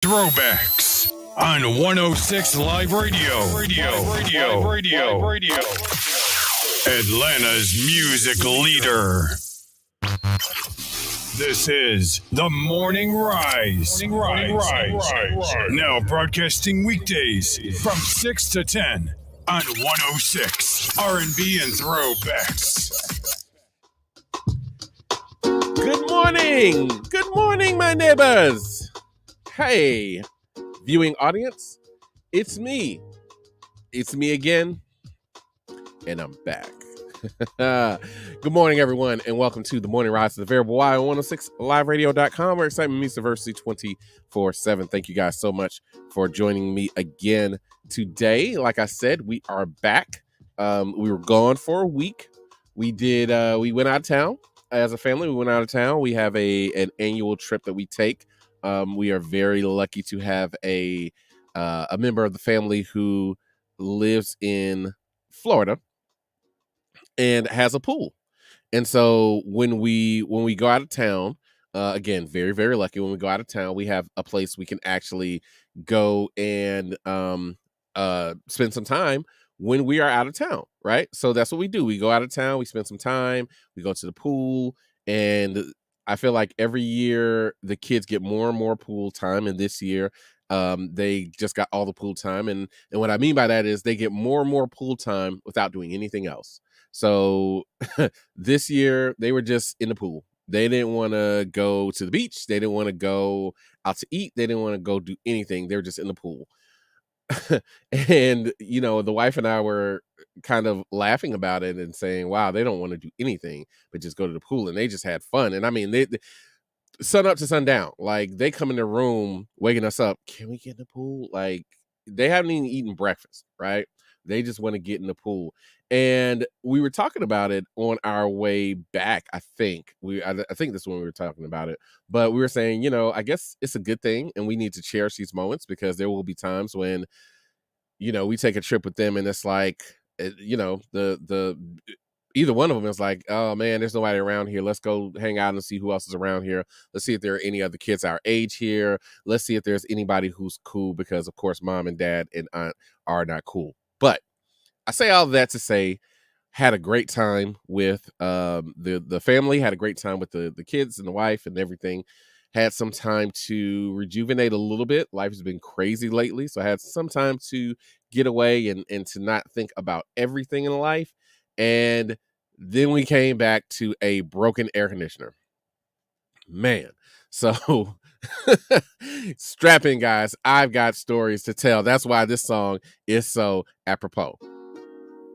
Throwbacks on 106 Live Radio. Atlanta's music leader. This is The Morning Rise. Now broadcasting weekdays from 6 to 10 on 106 R&B and Throwbacks. Good morning, my neighbors. Hey, viewing audience, it's me again, and I'm back. Good morning, everyone, and welcome to the Morning Rise to the Variable Y on 106liveradio.com, where excitement meets diversity 24/7. Thank you guys so much for joining me again today. Like I said, we are back. We were gone for a week. We went out of town as a family. We went out of town. We have an annual trip that we take. We are very lucky to have a member of the family who lives in Florida and has a pool. And so when we go out of town, again, very, very lucky, when we go out of town, we have a place we can actually go and spend some time when we are out of town, right? So that's what we do. We go out of town, we spend some time, we go to the pool, and I feel like every year the kids get more and more pool time, and this year they just got all the pool time. And what I mean by that is they get more and more pool time without doing anything else. So this year they were just in the pool. They didn't want to go to the beach. They didn't want to go out to eat. They didn't want to go do anything. They were just in the pool. And, the wife and I were kind of laughing about it and saying, wow, they don't want to do anything but just go to the pool. And they just had fun. And I mean, they sun up to sundown, like they come in the room waking us up. Can we get in the pool? Like they haven't even eaten breakfast, right? They just want to get in the pool. And we were talking about it on our way back. I think this is when we were talking about it, but we were saying, I guess it's a good thing, and we need to cherish these moments because there will be times when, we take a trip with them, and it's like, the either one of them is like, oh man, there's nobody around here. Let's go hang out and see who else is around here. Let's see if there are any other kids our age here. Let's see if there's anybody who's cool, because of course mom and dad and aunt are not cool. But I say all of that to say, had a great time with the family, had a great time with the kids and the wife and everything. Had some time to rejuvenate a little bit. Life has been crazy lately, so I had some time to get away and to not think about everything in life. And then we came back to a broken air conditioner. Man, so strap in, guys. I've got stories to tell. That's why this song is so apropos.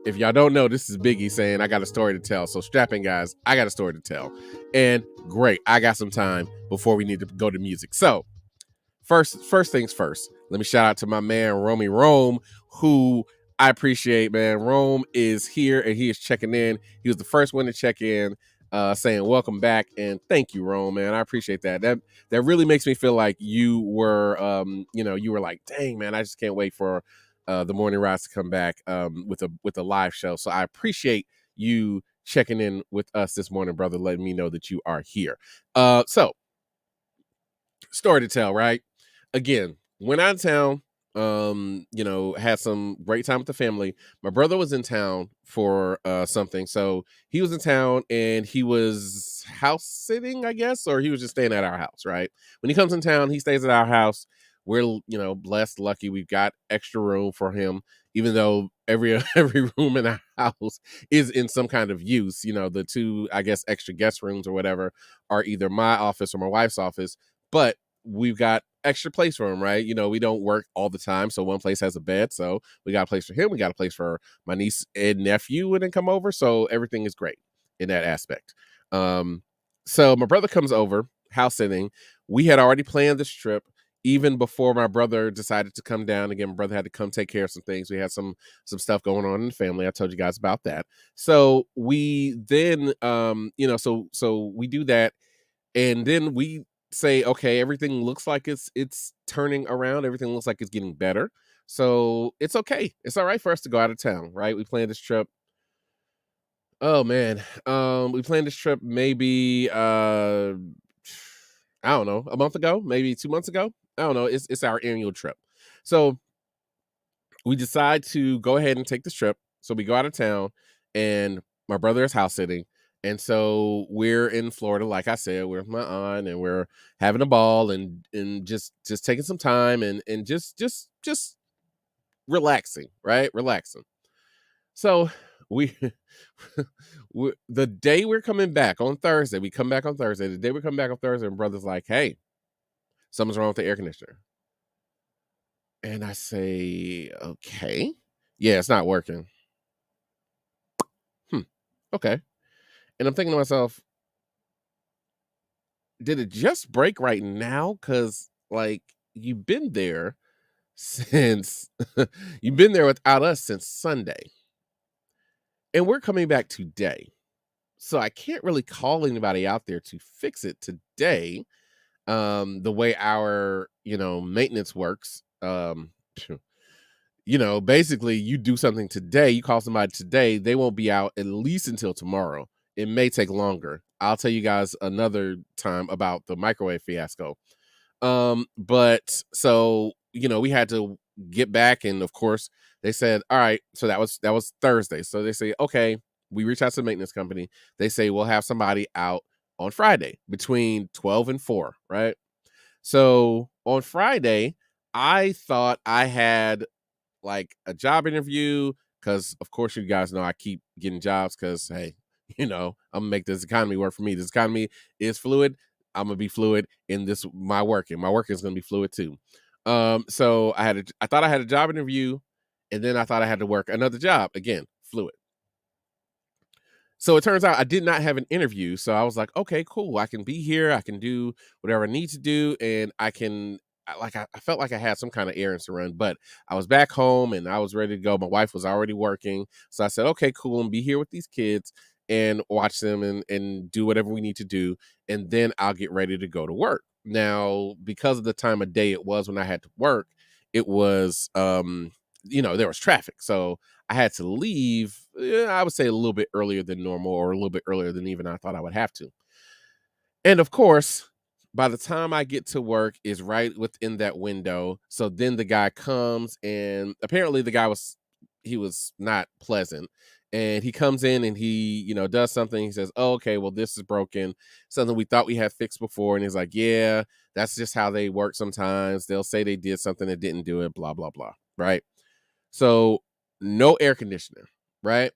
If y'all don't know, this is Biggie saying I got a story to tell. So strap in, guys. I got a story to tell. And great, I got some time before we need to go to music. So first things first, let me shout out to my man, Romy Rome, who I appreciate, man. Rome is here and he is checking in. He was the first one to check in, saying welcome back, and thank you, Rome, man. I appreciate that. That really makes me feel like you were, you were like, dang, man, I just can't wait for the Morning Rise to come back with a live show. So I appreciate you checking in with us this morning, brother, letting me know that you are here. So story to tell, right? Again, went out of town, had some great time with the family. My brother was in town for something. So he was in town and he was house sitting, I guess, or he was just staying at our house, right? When he comes in town, he stays at our house. We're, blessed, lucky. We've got extra room for him, even though every room in our house is in some kind of use. The two, I guess, extra guest rooms or whatever are either my office or my wife's office, but we've got extra place for him, right? We don't work all the time. So one place has a bed. So we got a place for him. We got a place for my niece and nephew when they come over. So everything is great in that aspect. So my brother comes over, house sitting. We had already planned this trip even before my brother decided to come down. Again, my brother had to come take care of some things. We had some stuff going on in the family. I told you guys about that. So we then, so we do that. And then we say, okay, everything looks like it's turning around. Everything looks like it's getting better. So it's okay. It's all right for us to go out of town, right? We planned this trip. Oh man. We planned this trip maybe I don't know, a month ago, maybe 2 months ago. I don't know. It's our annual trip. So we decide to go ahead and take this trip. So we go out of town, and my brother is house sitting. And so we're in Florida, like I said, we're with my aunt, and we're having a ball and just taking some time and just relaxing, right? Relaxing. So we, the day we're coming back on Thursday, we come back on Thursday. The day we come back on Thursday, and brother's like, "Hey, something's wrong with the air conditioner." And I say, "Okay, yeah, it's not working." Hmm. Okay. And I'm thinking to myself, did it just break right now? Cause like you've been there since you've been there without us since Sunday. And we're coming back today. So I can't really call anybody out there to fix it today. The way our, maintenance works. Basically you do something today, you call somebody today, they won't be out at least until tomorrow. It may take longer. I'll tell you guys another time about the microwave fiasco. But so, we had to get back, and of course they said, all right, so that was Thursday. So they say, okay, we reach out to the maintenance company. They say we'll have somebody out on Friday between 12 and 4, right? So on Friday, I thought I had like a job interview, because of course you guys know I keep getting jobs because hey, I'm gonna make this economy work for me. This economy is fluid. I'm gonna be fluid in this my working. My working is gonna be fluid too. So I thought I had a job interview, and then I thought I had to work another job again, fluid. So it turns out I did not have an interview. So I was like, okay, cool. I can be here. I can do whatever I need to do. And I felt like I had some kind of errands to run, but I was back home and I was ready to go. My wife was already working. So I said, okay, cool. And be here with these kids and watch them and do whatever we need to do. And then I'll get ready to go to work. Now, because of the time of day it was when I had to work, it was, there was traffic. So I had to leave, I would say a little bit earlier than normal, or a little bit earlier than even I thought I would have to. And of course, by the time I get to work is right within that window. So then the guy comes, and apparently he was not pleasant. And he comes in and he, does something. He says, oh, okay, well, this is broken. Something we thought we had fixed before. And he's like, yeah, that's just how they work sometimes. They'll say they did something that didn't do it, blah, blah, blah. Right. So no air conditioner, right?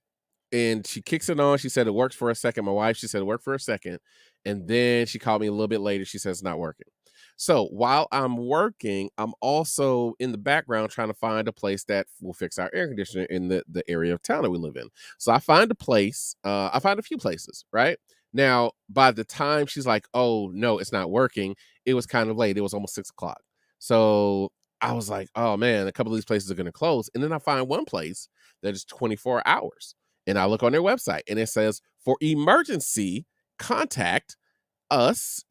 And she kicks it on. She said it works for a second. My wife, she said it worked for a second. And then she called me a little bit later. She says it's not working. So while I'm working, I'm also in the background trying to find a place that will fix our air conditioner in the area of town that we live in. So I find a place. I find a few places, right? Now, by the time she's like, oh, no, it's not working, it was kind of late. It was almost 6 o'clock. So I was like, oh, man, a couple of these places are going to close. And then I find one place that is 24 hours. And I look on their website and it says, for emergency, contact us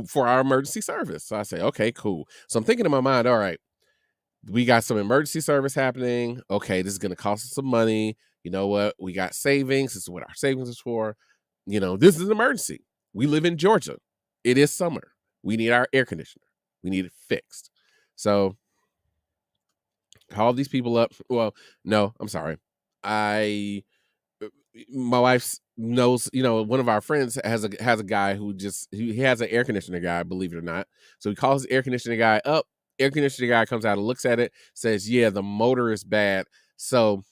for our emergency service. So I say, okay, cool. So I'm thinking in my mind, all right, we got some emergency service happening. Okay, this is going to cost us some money. You know what? We got savings. This is what our savings is for. This is an emergency. We live in Georgia. It is summer. We need our air conditioner. We need it fixed. So call these people up. Well, no, I'm sorry. My wife knows, one of our friends has a guy who he has an air conditioner guy, believe it or not. So he calls the air conditioner guy up. Air conditioner guy comes out and looks at it, says, yeah, the motor is bad. So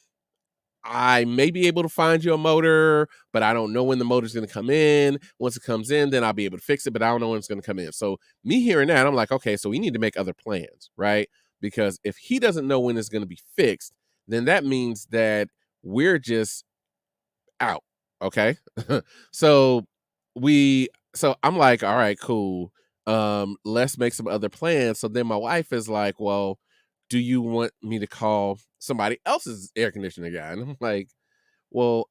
I may be able to find you a motor, but I don't know when the motor's going to come in. Once it comes in, then I'll be able to fix it, but I don't know when it's going to come in. So me hearing that, I'm like, okay, so we need to make other plans, right? Because if he doesn't know when it's going to be fixed, then that means that we're just out. Okay. so I'm like, all right, cool. Let's make some other plans. So then my wife is like, well, do you want me to call somebody else's air conditioner guy? And I'm like, well,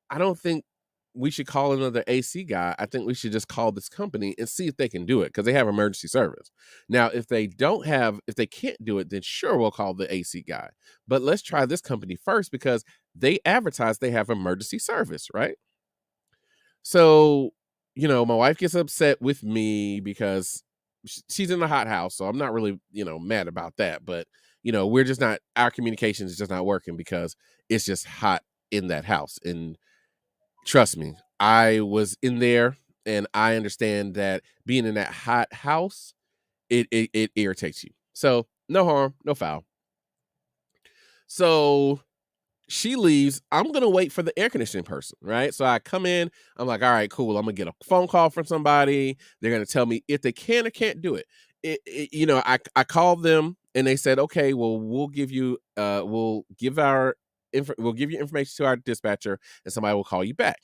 I don't think we should call another AC guy. I think we should just call this company and see if they can do it, because they have emergency service. Now, if they can't do it, then sure, we'll call the AC guy. But let's try this company first, because they advertise they have emergency service, right? So, my wife gets upset with me because she's in the hot house, so I'm not really, mad about that. But we're just not, our communication is just not working because it's just hot in that house. And trust me, I was in there, and I understand that being in that hot house, it irritates you. So no harm, no foul. So she leaves. I'm gonna wait for the air conditioning person, right? So I come in. I'm like, all right, cool. I'm gonna get a phone call from somebody. They're gonna tell me if they can or can't do it. I called them and they said, okay, well, we'll give you information to our dispatcher, and somebody will call you back.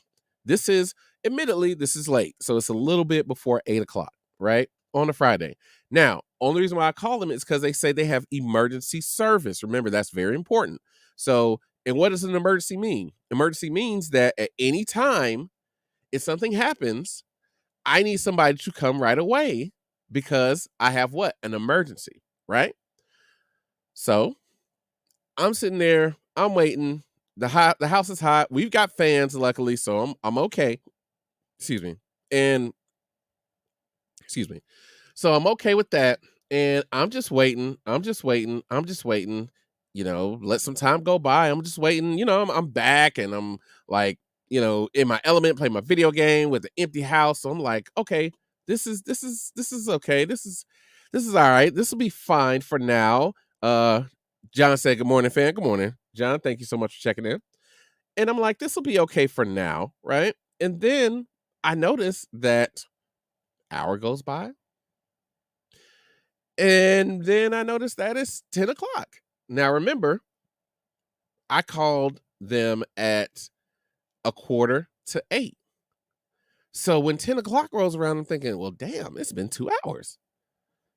This is, admittedly, this is late, so it's a little bit before 8 o'clock, right, on a Friday. Now, only reason why I call them is because they say they have emergency service. Remember, that's very important. So, and what does an emergency mean? Emergency means that at any time, if something happens, I need somebody to come right away because I have what? An emergency, right? So I'm sitting there, I'm waiting. The house is hot. We've got fans, luckily, so I'm okay. Excuse me. And excuse me. So I'm okay with that. And I'm just waiting. Let some time go by. I'm just waiting. I'm back, and I'm like, in my element, playing my video game with an empty house. So I'm like, okay, this is okay. This is all right. This will be fine for now. John said, good morning, fan. Good morning, John. Thank you so much for checking in. And I'm like, this will be okay for now, right? And then I notice that hour goes by. And then I noticed that it's 10 o'clock. Now, remember, I called them at 7:45. So when 10 o'clock rolls around, I'm thinking, well, damn, it's been 2 hours.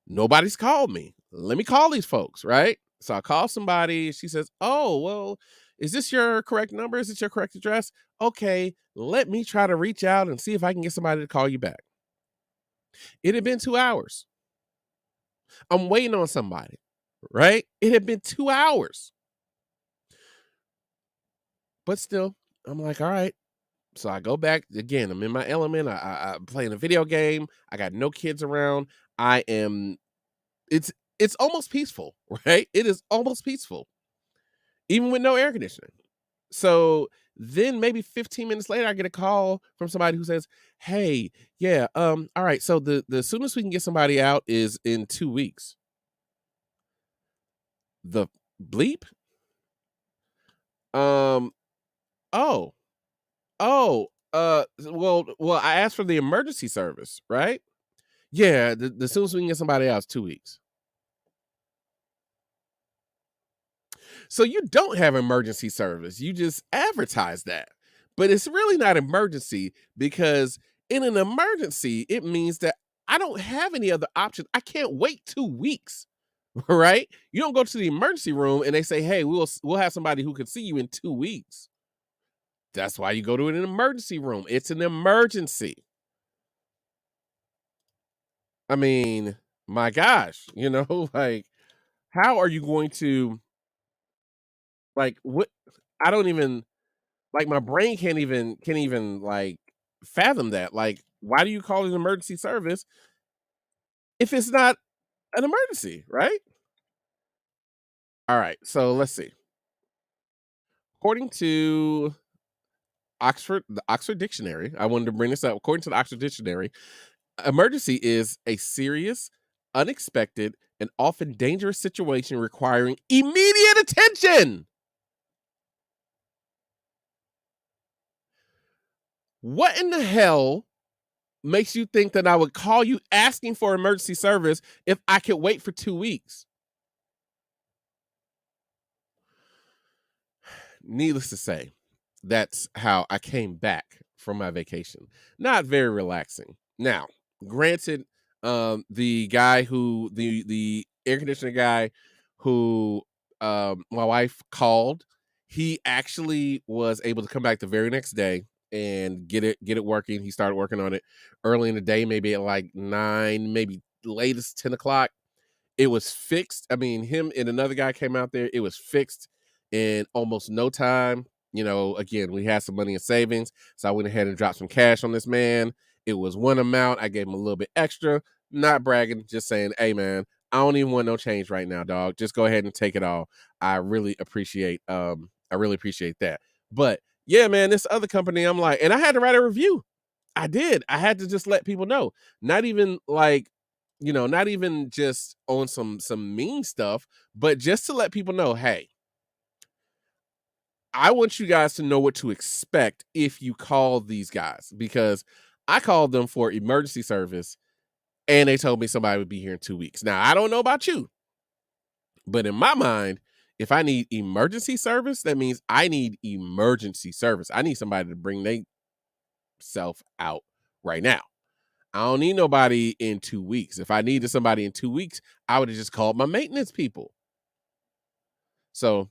Nobody's called me. Let me call these folks, right? So I call somebody. She says, oh, well, is this your correct number? Is it your correct address? Okay, let me try to reach out and see if I can get somebody to call you back. It had been 2 hours. I'm waiting on somebody, right? It had been 2 hours. But still, I'm like, all right. So I go back again. I'm in my element. I'm playing a video game. I got no kids around. It's almost peaceful, right? It is almost peaceful, even with no air conditioning. So then maybe 15 minutes later, I get a call from somebody who says, hey, yeah, all right. So the soonest we can get somebody out is in 2 weeks. The bleep? Oh, well, I asked for the emergency service, right? Yeah, the soonest we can get somebody out is 2 weeks. So you don't have emergency service. You just advertise that. But it's really not emergency, because in an emergency, it means that I don't have any other options. I can't wait 2 weeks, right? You don't go to the emergency room and they say, hey, we'll have somebody who can see you in 2 weeks. That's why you go to an emergency room. It's an emergency. I mean, my gosh, like, how are you going to, like, what? I don't even, like, my brain can't even like fathom that. Like, why do you call it an emergency service if it's not an emergency, right? All right, so let's see. According to the Oxford Dictionary, I wanted to bring this up. According to the Oxford Dictionary, emergency is a serious, unexpected, and often dangerous situation requiring immediate attention. What in the hell makes you think that I would call you asking for emergency service if I could wait for 2 weeks? Needless to say, that's how I came back from my vacation. Not very relaxing. Now, granted, the air conditioner guy who my wife called, he actually was able to come back the very next day and get it working. He started working on it early in the day, maybe at like 9, maybe latest 10 o'clock. It was fixed. I mean, him and another guy came out there. It was fixed in almost no time. Again, we had some money in savings, so I went ahead and dropped some cash on this man. It was one amount. I gave him a little bit extra. Not bragging, just saying, hey man, I don't even want no change right now, dog. Just go ahead and take it all. I really appreciate that. But yeah, man, this other company, I'm like, and I had to write a review. I did. I had to just let people know. Not even like, not even just on some mean stuff, but just to let people know, hey, I want you guys to know what to expect if you call these guys, because I called them for emergency service and they told me somebody would be here in 2 weeks. Now, I don't know about you, but in my mind, if I need emergency service, that means I need emergency service. I need somebody to bring their self out right now. I don't need nobody in 2 weeks. If I needed somebody in 2 weeks, I would have just called my maintenance people. So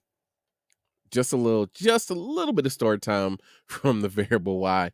just a little bit of story time from the variable Y.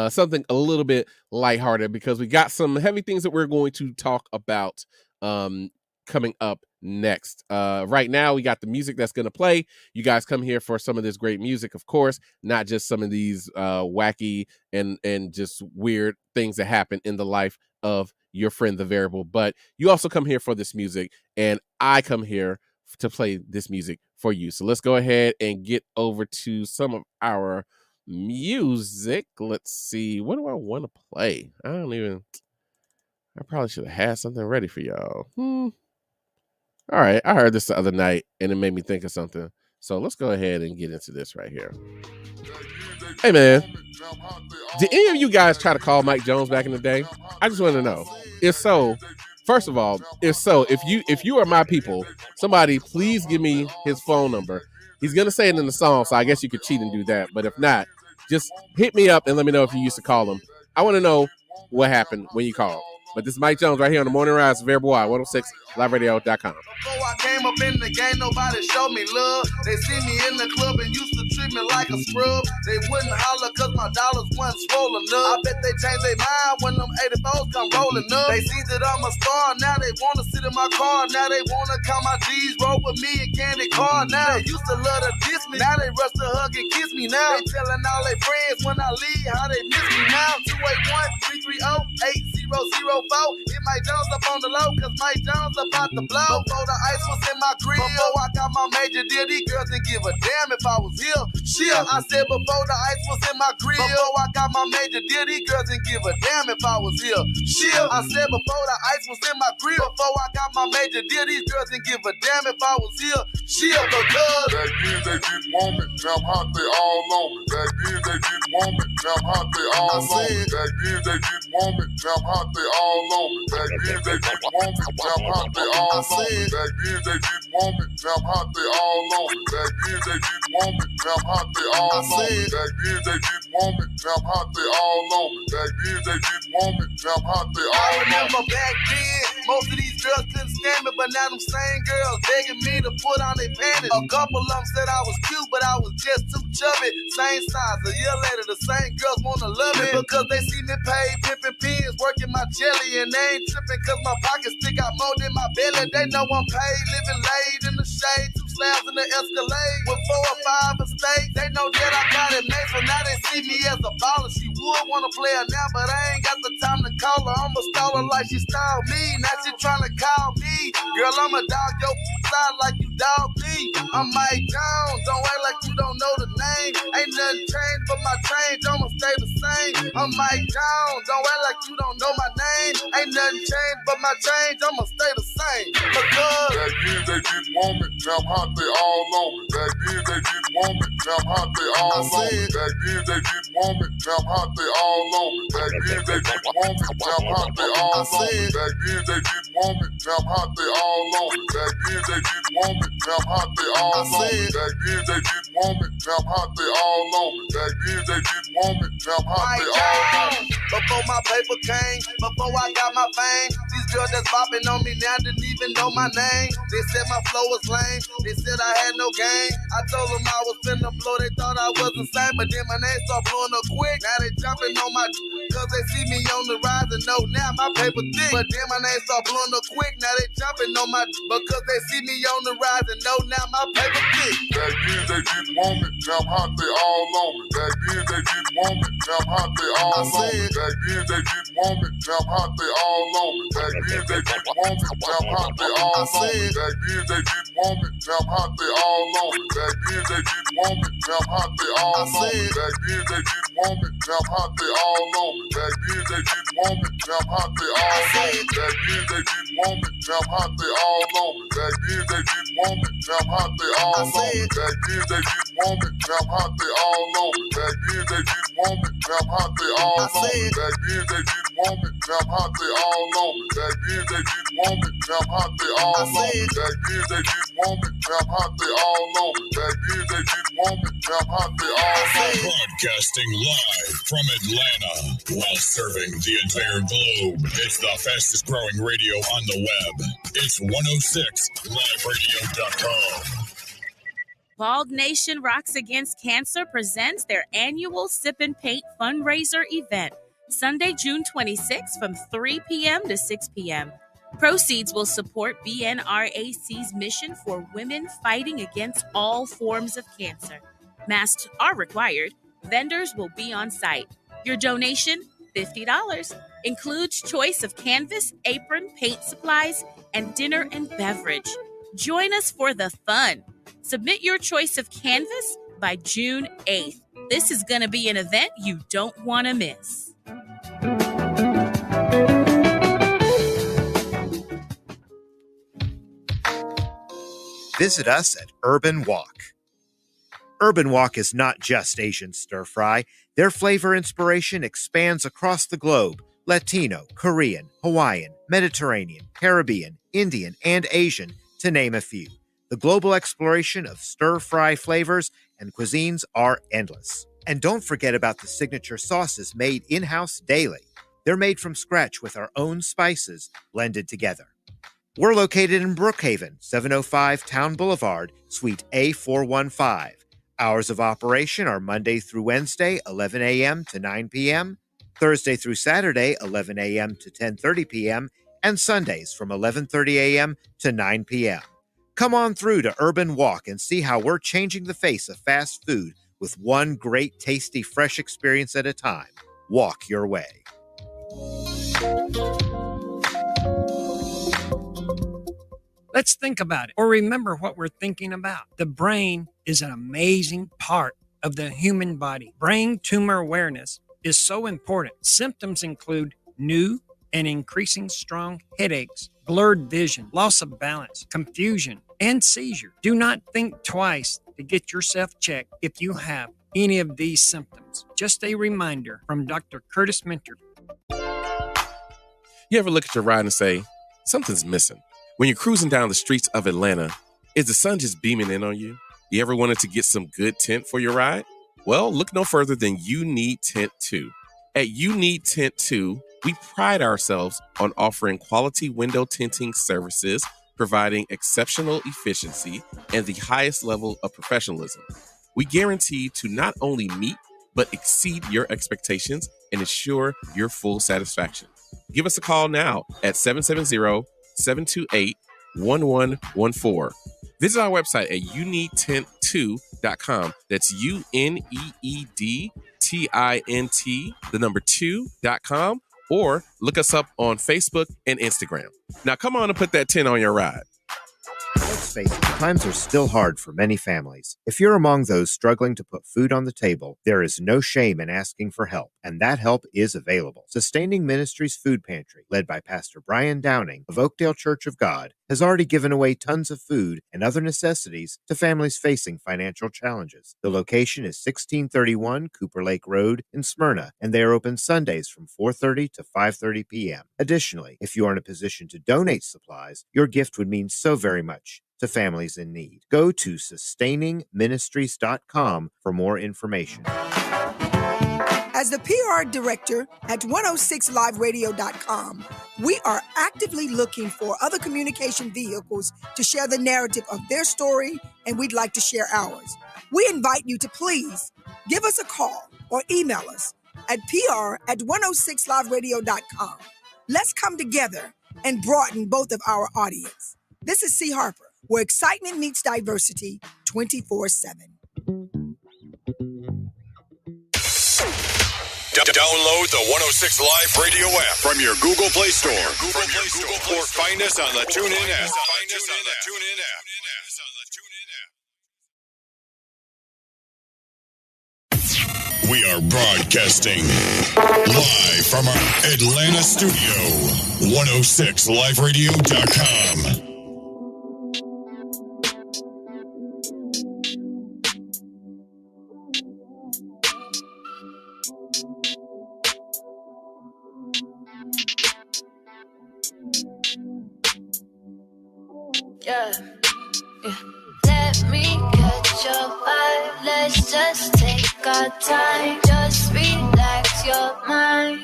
Something a little bit lighthearted, because we got some heavy things that we're going to talk about coming up next. Right now, we got the music that's going to play. You guys come here for some of this great music, of course, not just some of these wacky and just weird things that happen in the life of your friend, the variable. But you also come here for this music, and I come here to play this music for you. So let's go ahead and get over to some of our music. Let's see. What do I want to play? I probably should have had something ready for y'all. All right. I heard this the other night and it made me think of something. So let's go ahead and get into this right here. Hey man, did any of you guys try to call Mike Jones back in the day? I just want to know. If so, first of all, if you are my people, somebody please give me his phone number. He's gonna say it in the song, so I guess you could cheat and do that. But if not, just hit me up and let me know if you used to call him. I want to know what happened when you called. But this is Mike Jones right here on the Morning Rise, Variable Y, 106 liveradio.com. Before I came up in the game, nobody showed me love. They see me in the club and used to treat me like a scrub. They wouldn't holler cause my dollars wasn't swollen up. I bet they changed their mind when them 84s come rolling up. They see that I'm a star, now they wanna sit in my car. Now they wanna count my G's, roll with me and candy car. Now they used to love to diss me, now they rush to hug and kiss me. Now they telling all their friends when I leave how they miss me. Now 281-330-8004. Hit Mike Jones up on the low, cause Mike Jones about to blow. Before the ice was in my grill, before I got my major deal, these girls didn't give a damn if I was here. Shit, I said before the ice was in my grill, before I got my major deal, these girls didn't give a damn if I was here. Shit, I said before the ice was in my grill, before I got my major deal, these girls didn't give a damn if I was here. Shit, because back then they didn't want me, now I'm hot, they all on me. Back then they didn't want me, now I'm hot, they all on me. Back then they didn't want me, now I'm hot, they all on me. Back then they didn't want me, now I'm hot, they all on me. Back then they didn't want me, now I'm hot, they all on me. Back then they didn't want me, now I'm hot, they all on me. Back then they didn't want me, now I'm hot, they all on me. Back then they didn't want me, now I'm hot, they all on me. I remember back then, most of these girls couldn't stand me, but now them same girls begging me to put on their panties. A couple of them said I was cute, but I was just too chubby. Same size, a year later, the same girls wanna love me because they see me pay pimping pins, working my jelly, and they ain't tripping cause my pockets stick out more than my belly. They know I'm paid, living laid in the shade, 2 slabs in the Escalade with 4 or 5 estates. They know that I got it made, so now they see me as a baller. She would wanna play her now, but I ain't got the time to call her. I'ma stall her like she styled me. Now she tryna call me. Girl, I'ma dog your side like you dog me. I'm Mike Jones, don't act like you don't know the name. Ain't nothing changed but my change, I'ma stay the same. I'm Mike Jones, don't act like you don't know my name. Ain't nothing changed but my change, I'ma stay the same. Because back then they didn't want me, now I'm hot, they all on me. Back then they didn't want me, now I'm hot, they all on me. Back then they didn't want me, now I'm hot, they all on me. Back then they didn't want me, now I'm hot, they all on me. Back then they didn't want me, now I'm hot, they all on me. Back then they didn't want me, now I'm hot, they all on me. Back then they didn't want me, now I'm hot, they all on me. Back then they didn't want me, now I'm hot, they all on me. Before my paper came, before I got my fame, these girls that's bopping on me now didn't even know my name. They said my flow was lame, they said I had no game. I told them I was finna blow, they thought I was insane, but then my name started blowing up quick. Now they jumping on my Cause they see me on the rise and know now my paper thick. But then my name start blowing up quick, now they jumping on my because they see me on the rise and know now my paper thick. Back then they didn't want me, now I'm hot, they all on me. Back then they didn't want me, now I'm hot, they all on me. Back then they didn't want me, now I'm hot, they all on me. Back then they didn't want me, now I'm hot, they all on me. Back then they didn't want me, now I'm hot, they all on me. Back then they didn't want me, now I'm hot, they all on me. Back then they didn't want me, now I'm hot, they all on me. Back then they didn't want me, now I'm hot, they all on me. Back then they didn't want me, now I'm hot, they all on me. Back then they didn't want me, now I'm hot, they all on me. Back then they didn't want me, now I'm hot, they all on me. Back then they didn't want me, now I'm hot, they all on me. Back then they didn't want me, now I'm hot, they all on me. Back then they didn't want me, now I'm hot, they all on me. Back then they didn't want me, now I'm hot, they all on me. Back then they didn't want me, now I'm hot, they all on me. Broadcasting live from Atlanta while serving the entire globe. It's the fastest growing radio on the web. It's 106liveradio.com. Bald Nation Rocks Against Cancer presents their annual Sip and Paint fundraiser event, Sunday, June 26th from 3 p.m. to 6 p.m. Proceeds will support BNRAC's mission for women fighting against all forms of cancer. Masks are required. Vendors will be on site. Your donation, $50, includes choice of canvas, apron, paint supplies, and dinner and beverage. Join us for the fun. Submit your choice of canvas by June 8th. This is going to be an event you don't want to miss. Visit us at Urban Walk. Urban Walk is not just Asian stir-fry. Their flavor inspiration expands across the globe. Latino, Korean, Hawaiian, Mediterranean, Caribbean, Indian, and Asian, to name a few. The global exploration of stir-fry flavors and cuisines are endless. And don't forget about the signature sauces made in-house daily. They're made from scratch with our own spices blended together. We're located in Brookhaven, 705 Town Boulevard, Suite A415. Hours of operation are Monday through Wednesday, 11 a.m. to 9 p.m., Thursday through Saturday, 11 a.m. to 10:30 p.m., and Sundays from 11:30 a.m. to 9 p.m. Come on through to Urban Walk and see how we're changing the face of fast food with one great, tasty, fresh experience at a time. Walk your way. Let's think about it or remember what we're thinking about. The brain is an amazing part of the human body. Brain tumor awareness is so important. Symptoms include new and increasing strong headaches, blurred vision, loss of balance, confusion, and seizure. Do not think twice to get yourself checked if you have any of these symptoms. Just a reminder from Dr. Curtis Minter. You ever look at your ride and say, something's missing? When you're cruising down the streets of Atlanta, is the sun just beaming in on you? You ever wanted to get some good tint for your ride? Well, look no further than You Need Tint 2. At You Need Tint 2, we pride ourselves on offering quality window tinting services, providing exceptional efficiency and the highest level of professionalism. We guarantee to not only meet, but exceed your expectations and ensure your full satisfaction. Give us a call now at 770-728-1114. Visit our website at youneedtint2.com. That's UNEEDTINT2.com, or look us up on Facebook and Instagram. Now come on and put that tint on your ride. Let's face it, times are still hard for many families. If you're among those struggling to put food on the table, there is no shame in asking for help, and that help is available. Sustaining Ministries Food Pantry, led by Pastor Brian Downing of Oakdale Church of God, has already given away tons of food and other necessities to families facing financial challenges. The location is 1631 Cooper Lake Road in Smyrna, and they are open Sundays from 4:30 to 5:30 p.m. Additionally, if you are in a position to donate supplies, your gift would mean so very much to families in need. Go to sustainingministries.com for more information. As the PR director at 106liveradio.com, we are actively looking for other communication vehicles to share the narrative of their story, and we'd like to share ours. We invite you to please give us a call or email us at PR@106liveradio.com. Let's come together and broaden both of our audience. This is C. Harper, where excitement meets diversity 24/7. Download the 106 Live Radio app from your Google Play Store. Or find us on the TuneIn app. We are broadcasting live from our Atlanta studio. 106liveradio.com. Yeah. Let me catch your vibe. Let's just take our time. Just relax your mind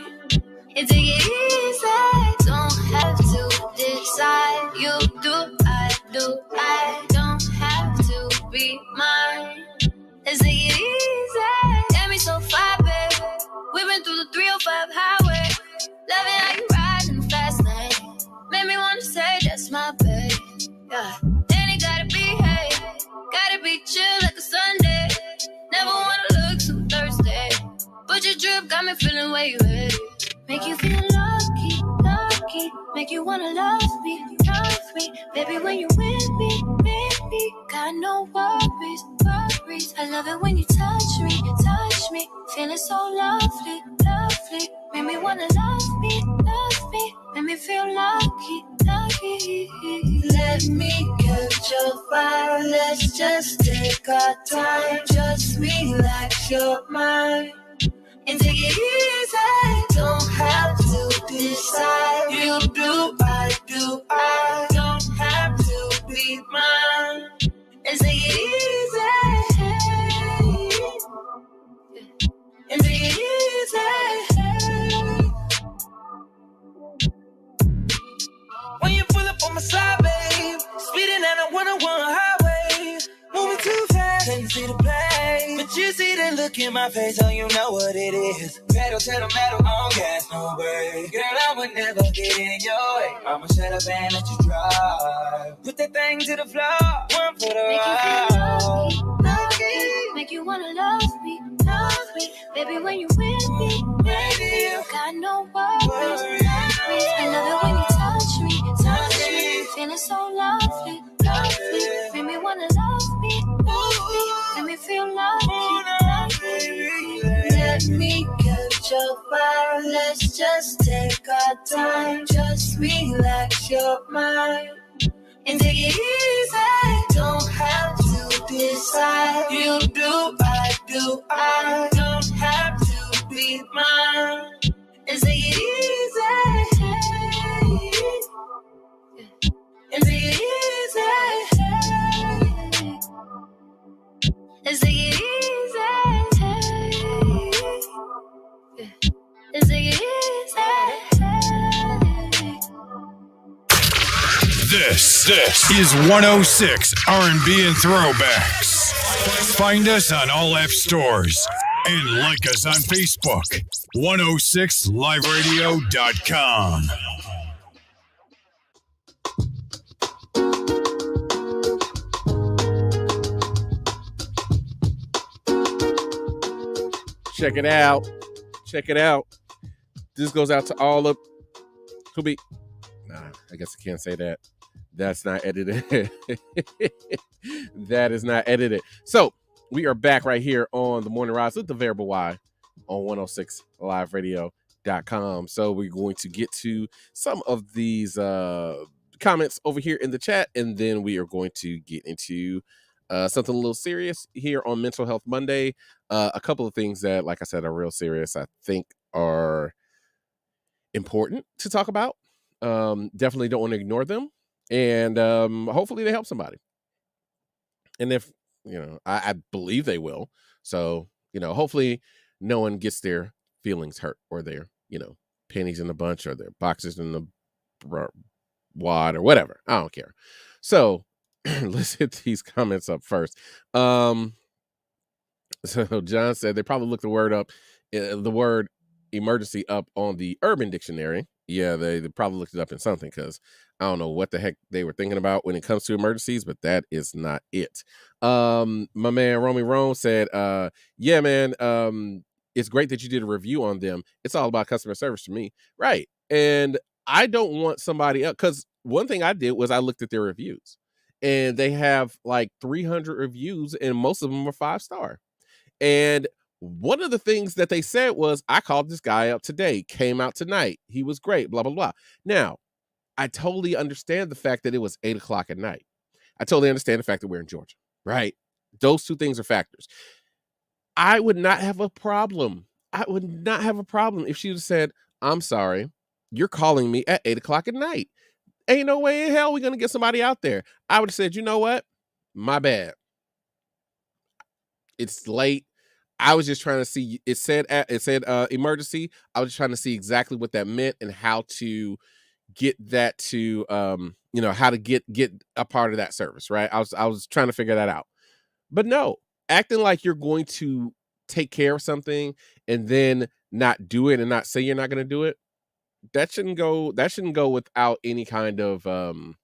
and take it easy. Don't have to decide. You do, I do. I don't have to be mine. Let's take it easy. Get me so far, babe. We've been through the 305 highway. Loving how you riding the fast lane. Made me wanna say that's my babe. Yeah. Then it gotta be, hey, gotta be chill like a Sunday. Never wanna look too thirsty, but your drip got me feeling where you headed. Make you feel lucky, lucky. Make you wanna love me. Baby, when you with me, baby, got no worries, worries. I love it when you touch me, feeling so lovely, lovely. Make me wanna love me, make me feel lucky, lucky. Let me catch your fire, let's just take our time. Just relax your mind and take it easy. Don't have to decide. You do, I do. I don't have to be mine. And take it easy. And take it easy. When you pull up on my side, babe, speeding down a 101 highway, moving too fast, can't see the play. But you see the look in my face, so you know what it is. Pedal to the metal, on gas, no break. Girl, I would never get in your way. I'ma shut up and let you drive. Put that thing to the floor, one for the ride. Make you wanna love me, love me. Baby, when you with me, baby, you got no worries. I love it when you touch me, feeling so lovely, lovely. Make me wanna love me, make me feel lucky, lucky. Let me catch your fire, let's just take our time. Just relax your mind and take it easy. Don't have to decide. You do, I do. I don't have to be mine. And take it easy. And take it easy. And take it easy. And take it easy. This is 106 R&B and Throwbacks. Find us on all app stores and like us on Facebook. 106liveradio.com. Check it out. Check it out. This goes out to all of who be. Nah, I guess I can't say that. That's not edited. That is not edited. So we are back right here on the Morning Rise with the Variable Y on 106liveradio.com. So we're going to get to some of these comments over here in the chat, and then we are going to get into something a little serious here on Mental Health Monday. A couple of things that, like I said, are real serious, I think are important to talk about. Definitely don't want to ignore them. And hopefully they help somebody. And if, I believe they will. So, hopefully no one gets their feelings hurt or their, pennies in a bunch or their boxes in the wad or whatever. I don't care. So let's hit these comments up first. So John said they probably looked the word emergency up on the Urban Dictionary. Yeah, they probably looked it up in something because I don't know what the heck they were thinking about when it comes to emergencies, but that is not it. My man Romy Rome said, yeah, man, it's great that you did a review on them. It's all about customer service to me. Right. And I don't want somebody else, because one thing I did was I looked at their reviews, and they have like 300 reviews, and most of them are 5-star. And one of the things that they said was, I called this guy up today, came out tonight. He was great, blah, blah, blah. Now, I totally understand the fact that it was 8:00 at night. I totally understand the fact that we're in Georgia, right? Those two things are factors. I would not have a problem. I would not have a problem if she would have said, I'm sorry, you're calling me at 8:00 at night. Ain't no way in hell we're going to get somebody out there. I would have said, you know what? My bad. It's late. I was just trying to see, it said emergency. I was just trying to see exactly what that meant and how to get that to, how to get a part of that service, right? I was trying to figure that out. But no, acting like you're going to take care of something and then not do it and not say you're not going to do it. That shouldn't go without any kind of not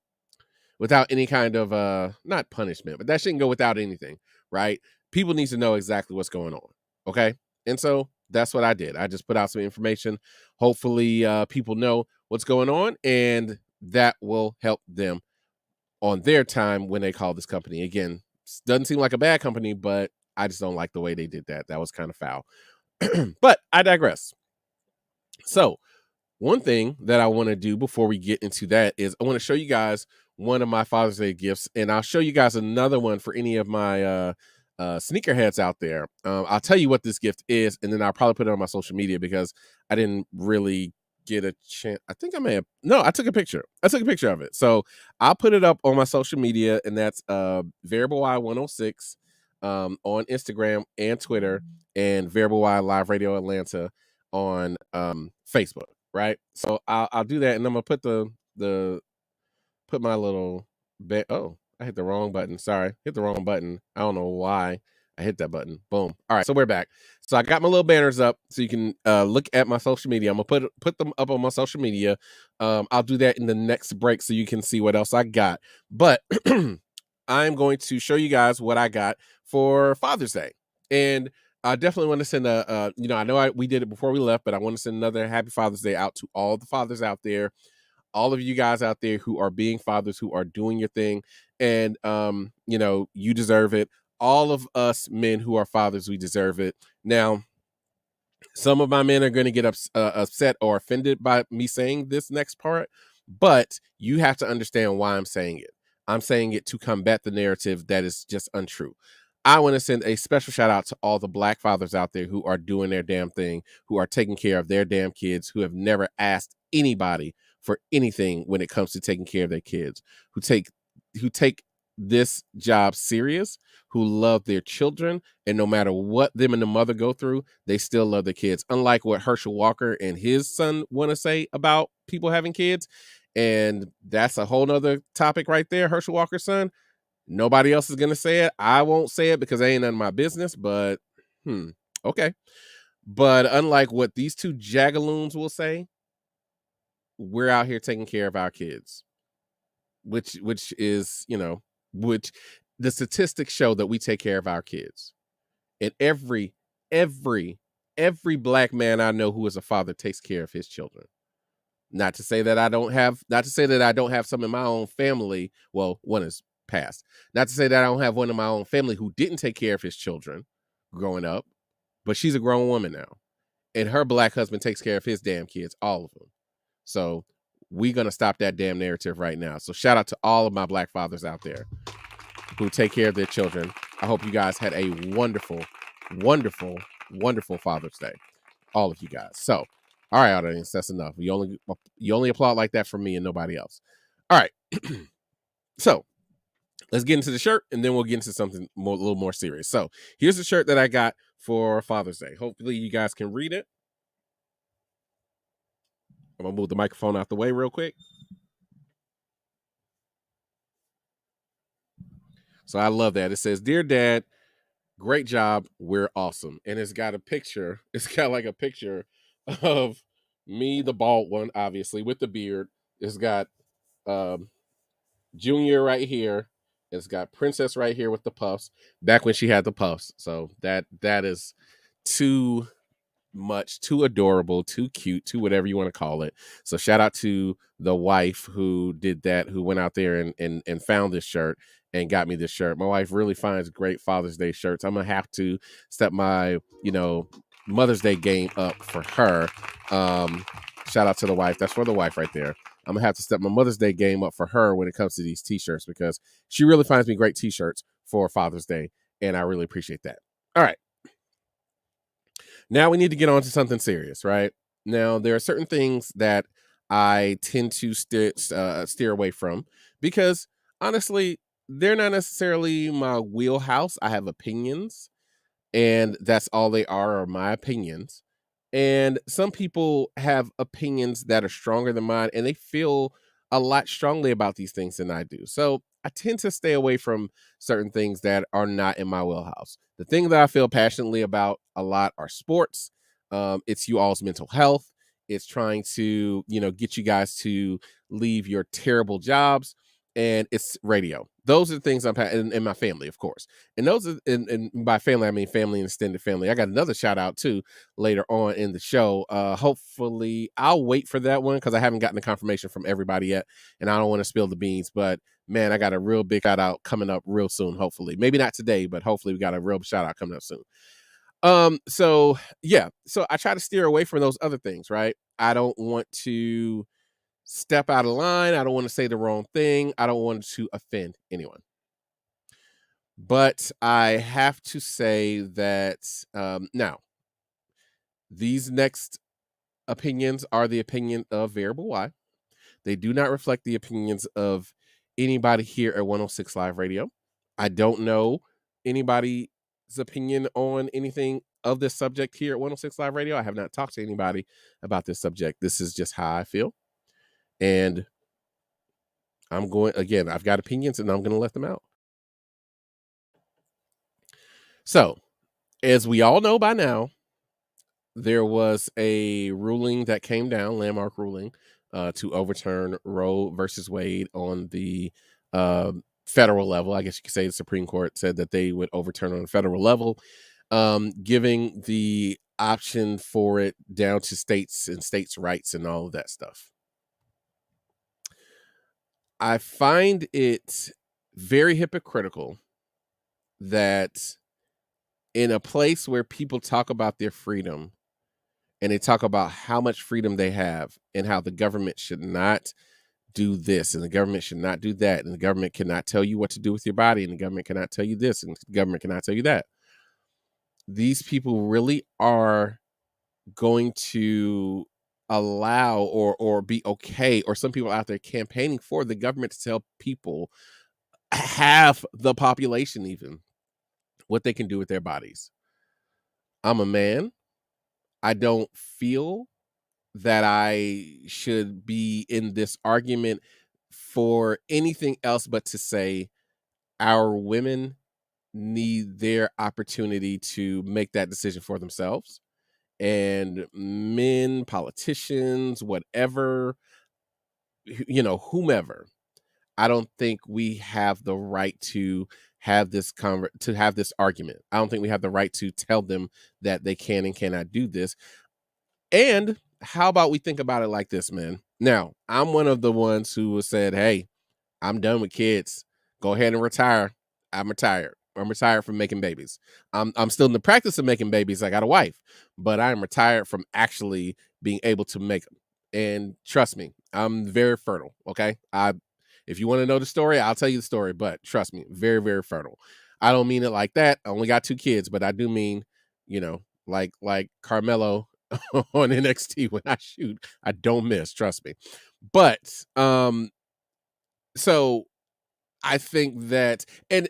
punishment, but that shouldn't go without anything, right? People need to know exactly what's going on. Okay. And so that's what I did. I just put out some information. Hopefully people know what's going on, and that will help them on their time when they call this company. Again, doesn't seem like a bad company, but I just don't like the way they did that. That was kind of foul. But I digress. So one thing that I want to do before we get into that is I want to show you guys one of my Father's Day gifts, and I'll show you guys another one for any of my sneakerheads out there. I'll tell you what this gift is, and then I'll probably put it on my social media because I didn't really get a chance. I think I may have. No, I took a picture. I took a picture of it. So I'll put it up on my social media, and that's Variable Y 106 on Instagram and Twitter, and Variable Y Live Radio Atlanta on Facebook. Right. So I'll do that, and I'm gonna put put my little oh, I hit the wrong button. Sorry, hit the wrong button. I don't know why I hit that button. Boom. All right, so we're back. So I got my little banners up so you can look at my social media. I'm gonna put them up on my social media. I'll do that in the next break so you can see what else I got. But I'm going to show you guys what I got for Father's Day. And I definitely want to send I know we did it before we left, but I want to send another happy Father's Day out to all the fathers out there, all of you guys out there who are being fathers, who are doing your thing. And, you deserve it. All of us men who are fathers, we deserve it. Now, some of my men are going to get upset or offended by me saying this next part, but you have to understand why I'm saying it. I'm saying it to combat the narrative that is just untrue. I want to send a special shout out to all the Black fathers out there who are doing their damn thing, who are taking care of their damn kids, who have never asked anybody for anything when it comes to taking care of their kids, who take this job serious, who love their children, and no matter what them and the mother go through, they still love their kids. Unlike what Herschel Walker and his son want to say about people having kids. And that's a whole nother topic right there. Herschel Walker's son. Nobody else is going to say it. I won't say it because it ain't none of my business, but okay. But unlike what these two jagaloons will say, we're out here taking care of our kids, which is, which the statistics show that we take care of our kids. And every Black man I know who is a father takes care of his children. Not to say that I don't have some in my own family. Well, one is passed. Not to say that I don't have one in my own family who didn't take care of his children growing up, but she's a grown woman now. And her Black husband takes care of his damn kids, all of them. So we're going to stop that damn narrative right now. So shout out to all of my Black fathers out there who take care of their children. I hope you guys had a wonderful, wonderful, wonderful Father's Day. All of you guys. So, all right, audience, that's enough. You only applaud like that from me and nobody else. All right. So let's get into the shirt, and then we'll get into something a little more serious. So here's the shirt that I got for Father's Day. Hopefully you guys can read it. I'm going to move the microphone out the way real quick. So I love that. It says, "Dear Dad, great job. We're awesome." And it's got a picture. It's got like a picture of me, the bald one, obviously, with the beard. It's got um, Junior right here. It's got Princess right here with the puffs. Back when she had the puffs. So that is too much, too adorable, too cute, too whatever you want to call it. So shout out to the wife who did that, who went out there and found this shirt and got me this shirt. My wife really finds great Father's Day shirts. I'm gonna have to step my, Mother's Day game up for her. Shout out to the wife. That's for the wife right there. I'm gonna have to step my Mother's Day game up for her when it comes to these t-shirts, because she really finds me great t-shirts for Father's Day, and I really appreciate that. All right. Now we need to get on to something serious, right? Now, there are certain things that I tend to steer away from because, honestly, they're not necessarily my wheelhouse. I have opinions, and that's all they are my opinions. And some people have opinions that are stronger than mine, and they feel a lot strongly about these things than I do. So I tend to stay away from certain things that are not in my wheelhouse. The thing that I feel passionately about a lot are sports. It's you all's mental health. It's trying to, get you guys to leave your terrible jobs, and it's radio. Those are the things I'm in my family, of course. And those are, and by family, I mean family and extended family. I got another shout out too later on in the show. Hopefully, I'll wait for that one because I haven't gotten the confirmation from everybody yet, and I don't want to spill the beans. But man, I got a real big shout out coming up real soon. Hopefully, maybe not today, but hopefully we got a real shout out coming up soon. So yeah, so I try to steer away from those other things, right? I don't want to step out of line. I don't want to say the wrong thing. I don't want to offend anyone. But I have to say that now, these next opinions are the opinion of Variable Y. They do not reflect the opinions of anybody here at 106 Live Radio. I don't know anybody's opinion on anything of this subject here at 106 Live Radio. I have not talked to anybody about this subject. This is just how I feel. And I'm going, again, I've got opinions and I'm going to let them out. So, as we all know by now, there was a ruling that came down, landmark ruling, to overturn Roe versus Wade on the federal level. I guess you could say the Supreme Court said that they would overturn on a federal level, giving the option for it down to states and states' rights and all of that stuff. I find it very hypocritical that in a place where people talk about their freedom and they talk about how much freedom they have and how the government should not do this and the government should not do that and the government cannot tell you what to do with your body and the government cannot tell you this and the government cannot tell you that. These people really are going to allow or be okay, or some people out there campaigning for the government to tell people, half the population even, what they can do with their bodies. I'm a man. I don't feel that I should be in this argument for anything else but to say our women need their opportunity to make that decision for themselves. And men, politicians, whatever, whomever, I don't think we have the right to have this argument. I don't think we have the right to tell them that they can and cannot do this. And how about we think about it like this, man? Now, I'm one of the ones who said, hey, I'm done with kids. Go ahead and retire. I'm retired. I'm retired from making babies. I'm still in the practice of making babies. I got a wife, but I'm retired from actually being able to make them. And trust me, I'm very fertile. Okay. If you want to know the story, I'll tell you the story, but trust me, very, very fertile. I don't mean it like that. I only got 2 kids, but I do mean, like Carmelo on NXT, when I shoot, I don't miss, trust me. But, so I think that, and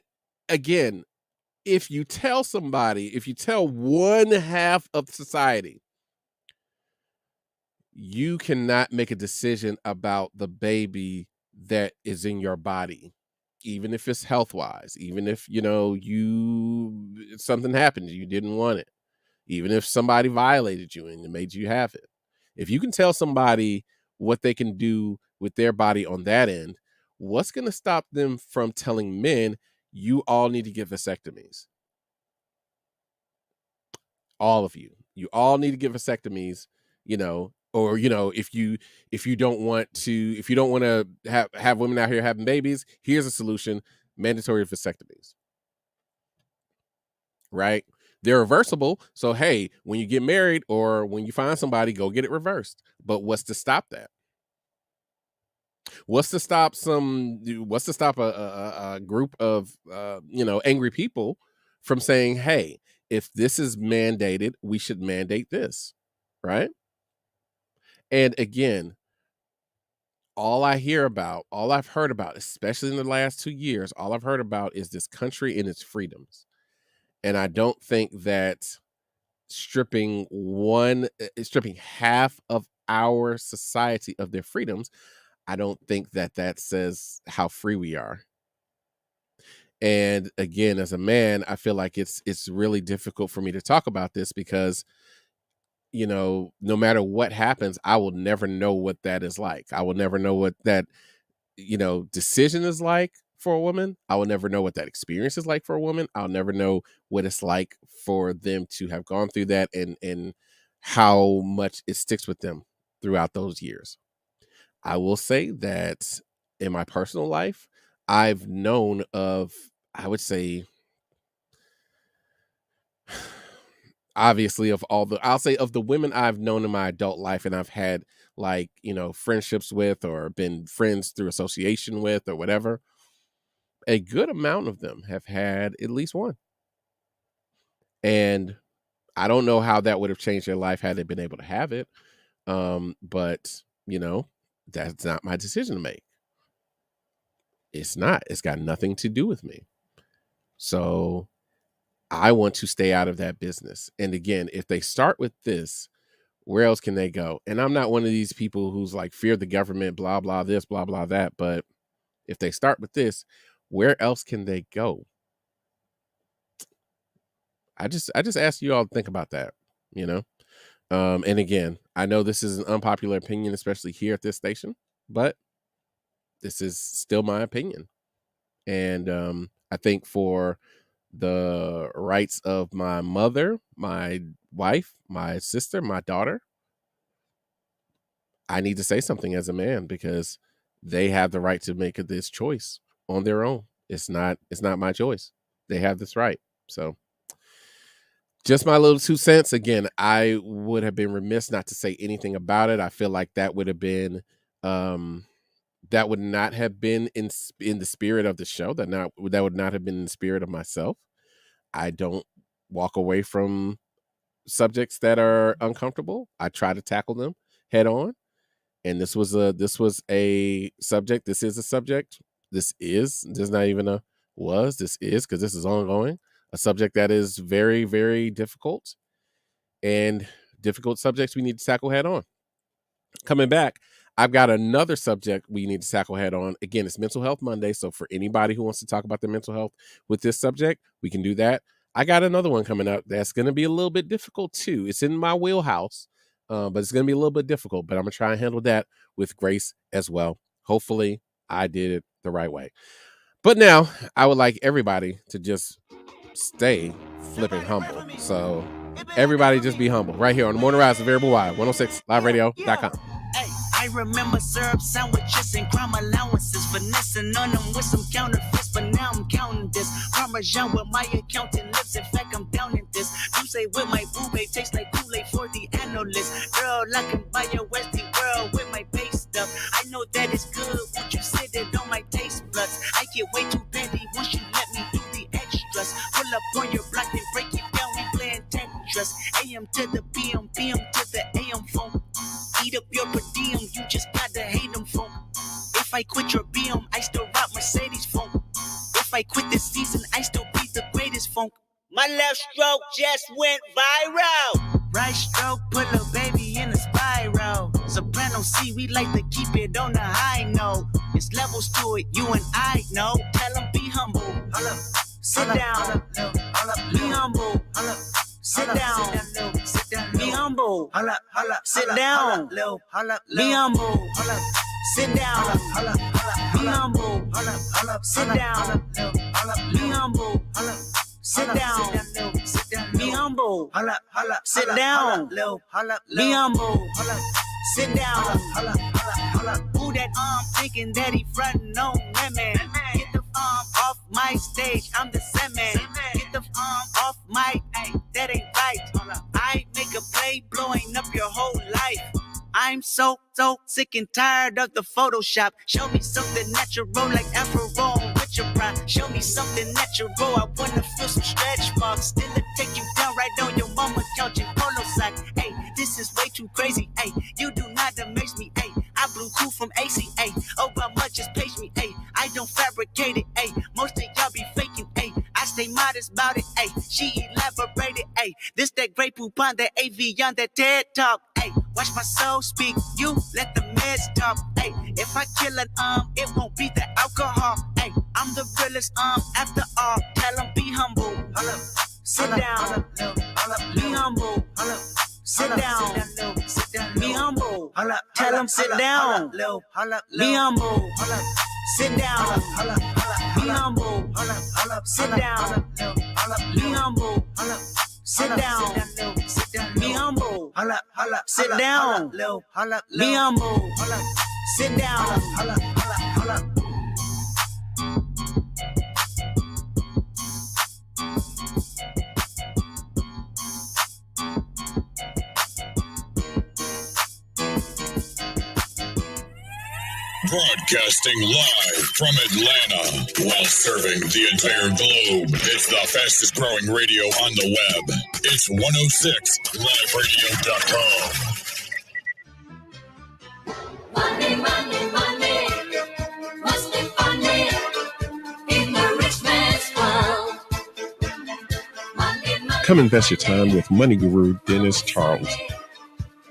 again, if you tell one half of society, you cannot make a decision about the baby that is in your body, even if it's health wise, even if, something happened, you didn't want it, even if somebody violated you and it made you have it. If you can tell somebody what they can do with their body on that end, what's going to stop them from telling men, you all need to get vasectomies? All of you all need to get vasectomies, or, if you don't want to have women out here having babies, here's a solution: mandatory vasectomies. Right? They're reversible. So, hey, when you get married or when you find somebody, go get it reversed. But what's to stop that? What's to stop a group of, angry people from saying, hey, if this is mandated, we should mandate this, right? And again, all I've heard about, especially in the last 2 years, all I've heard about is this country and its freedoms. And I don't think that stripping half of our society of their freedoms, I don't think that says how free we are. And again, as a man, I feel like it's really difficult for me to talk about this because, no matter what happens, I will never know what that is like. I will never know what that, decision is like for a woman. I will never know what that experience is like for a woman. I'll never know what it's like for them to have gone through that and how much it sticks with them throughout those years. I will say that in my personal life, I've known of, I would say, obviously of the women I've known in my adult life and I've had friendships with or been friends through association with or whatever, a good amount of them have had at least one. And I don't know how that would have changed their life had they been able to have it. But that's not my decision to make. It's not. It's got nothing to do with me. So I want to stay out of that business. And again, if they start with this, where else can they go? And I'm not one of these people who's like, fear the government, blah, blah, this, blah, blah, that. But if they start with this, where else can they go? I just ask you all to think about that, and again, I know this is an unpopular opinion, especially here at this station, but this is still my opinion. And I think for the rights of my mother, my wife, my sister, my daughter, I need to say something as a man because they have the right to make this choice on their own. It's not my choice. They have this right. So just my little 2 cents. Again, I would have been remiss not to say anything about it. I feel like that would have been, that would not have been in the spirit of the show. That would not have been in the spirit of myself. I don't walk away from subjects that are uncomfortable. I try to tackle them head on. And this was a subject. This is a subject. This is because this is ongoing. A subject that is very, very difficult, and difficult subjects we need to tackle head on. Coming back, I've got another subject we need to tackle head on. Again, it's Mental Health Monday. So for anybody who wants to talk about their mental health with this subject, we can do that. I got another one coming up that's going to be a little bit difficult too. It's in my wheelhouse, but it's going to be a little bit difficult. But I'm going to try and handle that with grace as well. Hopefully, I did it the right way. But now, I would like everybody to just stay flipping humble. So everybody just be humble right here on the Morning Rise of Variable Y, 106liveradio.com. I remember syrup sandwiches and crime allowances, finessing on them with some counterfeits, but now I'm counting this. Parmesan with my accountant lips, in fact I'm down in this. You say with my boo babe, tastes like Kool-Aid for the analyst. Girl, I can buy your Westie world with my base stuff. I know that it's good, won't you sit it on my taste buds? I get way too petty once you let me do the extras. Pull up on your block and break it down, we playing Tetris. AM to the PM, PM to the AM phone. Eat up your per diem, you just gotta hate them folk. If I quit your BM, I still rock Mercedes funk. If I quit this season, I still be the greatest funk. My left stroke just went viral. Right stroke put a baby in a spiral. Soprano C, we like to keep it on the high note. It's levels to it, you and I know. Tell them be humble. Sit down. Be humble. Sit down. Be humble. Sit down. Be humble. Sit down. Be humble. Sit down. Be humble. Sit down. Be humble. Sit down. Be humble. Sit down. Who that thinking that he frontin' on women? Get the off my stage. I'm the same man. Get the off my, that ain't right. I make a play blowing up your whole life. I'm so sick and tired of the Photoshop. Show me something natural like Afro with your pride. Show me something natural. I wanna feel some stretch marks. Still it take you down right on your mama couch in polo socks. Hey, this is way too crazy. Hey, you do not amaze me. Hey, I blew cool from ACA. Obama just page me. Hey, I don't fabricate it. Hey, most of y'all be faking. Hey, I stay modest about it. Hey, she elaborated. Hey, this that great poop on that AV on that TED talk. Hey, watch my soul speak. You let the meds talk. Hey, if I kill an it won't be the alcohol. Hey, I'm the realest after all. Tell them be humble. Sit down. Be humble. Sit down. Be humble. Tell them sit down. Be humble. Sit down. Be humble. Sit down. Be humble. Sit down. Be humble. Sit down. Be humble. Sit down. Broadcasting live from Atlanta while serving the entire globe. It's the fastest growing radio on the web. It's 106liveradio.com. Money, money, money. Must be funny in the rich man's world. Money, money. Come invest your time with money guru Dennis Charles.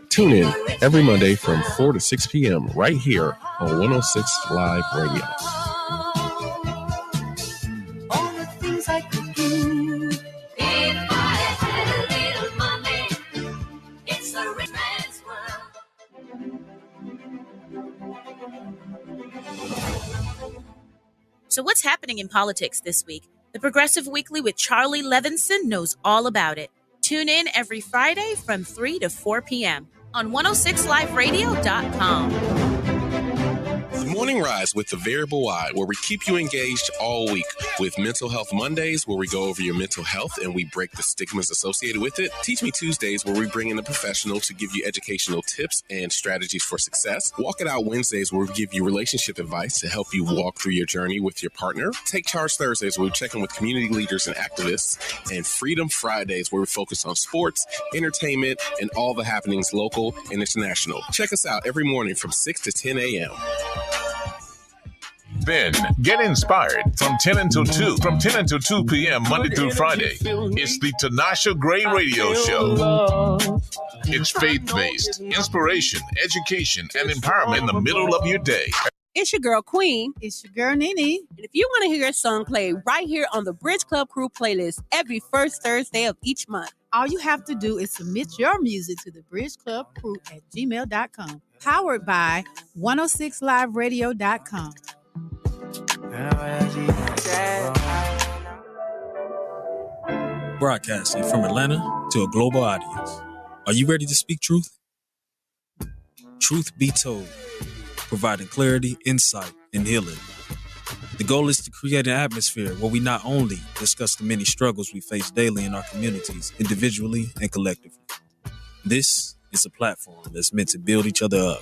Tune in every Monday from 4 to 6 p.m. right here on 106 Live Radio. All the things I could do if I had a little money. It's the rich man's world. So what's happening in politics this week? The Progressive Weekly with Charlie Levinson knows all about it. Tune in every Friday from 3 to 4 p.m. on 106liveradio.com. The Morning Rise with the Variable Y, where we keep you engaged all week with Mental Health Mondays, where we go over your mental health and we break the stigmas associated with it. Teach Me Tuesdays, where we bring in a professional to give you educational tips and strategies for success. Walk It Out Wednesdays, where we give you relationship advice to help you walk through your journey with your partner. Take Charge Thursdays, where we check in with community leaders and activists. And Freedom Fridays, where we focus on sports, entertainment, and all the happenings local and international. Check us out every morning from 6 to 10 a.m. Then get inspired from 10 until 2. From 10 until 2 p.m. Monday through Friday. It's the Tanasha Gray Radio Show. It's faith-based, inspiration, education, and empowerment in the middle of your day. It's your girl, Queen. It's your girl, Nene. And if you want to hear your song played right here on the Bridge Club Crew playlist every first Thursday of each month, all you have to do is submit your music to the Bridge Club Crew at gmail.com. Powered by 106liveradio.com. Broadcasting from Atlanta to a global audience. Are you ready to speak truth? Truth be told, providing clarity, insight, and healing. The goal is to create an atmosphere where we not only discuss the many struggles we face daily in our communities, individually and collectively. This is a platform that's meant to build each other up.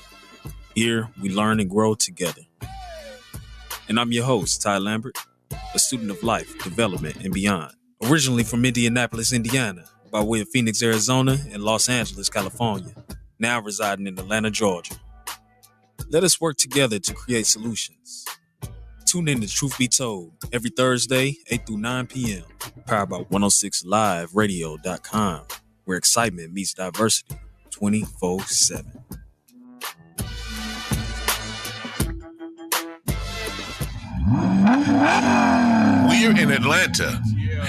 Here, we learn and grow together. And I'm your host, Ty Lambert, a student of life, development, and beyond. Originally from Indianapolis, Indiana, by way of Phoenix, Arizona, and Los Angeles, California. Now residing in Atlanta, Georgia. Let us work together to create solutions. Tune in to Truth Be Told every Thursday, 8 through 9 p.m. Powered by 106liveradio.com, where excitement meets diversity 24/7. We're in Atlanta,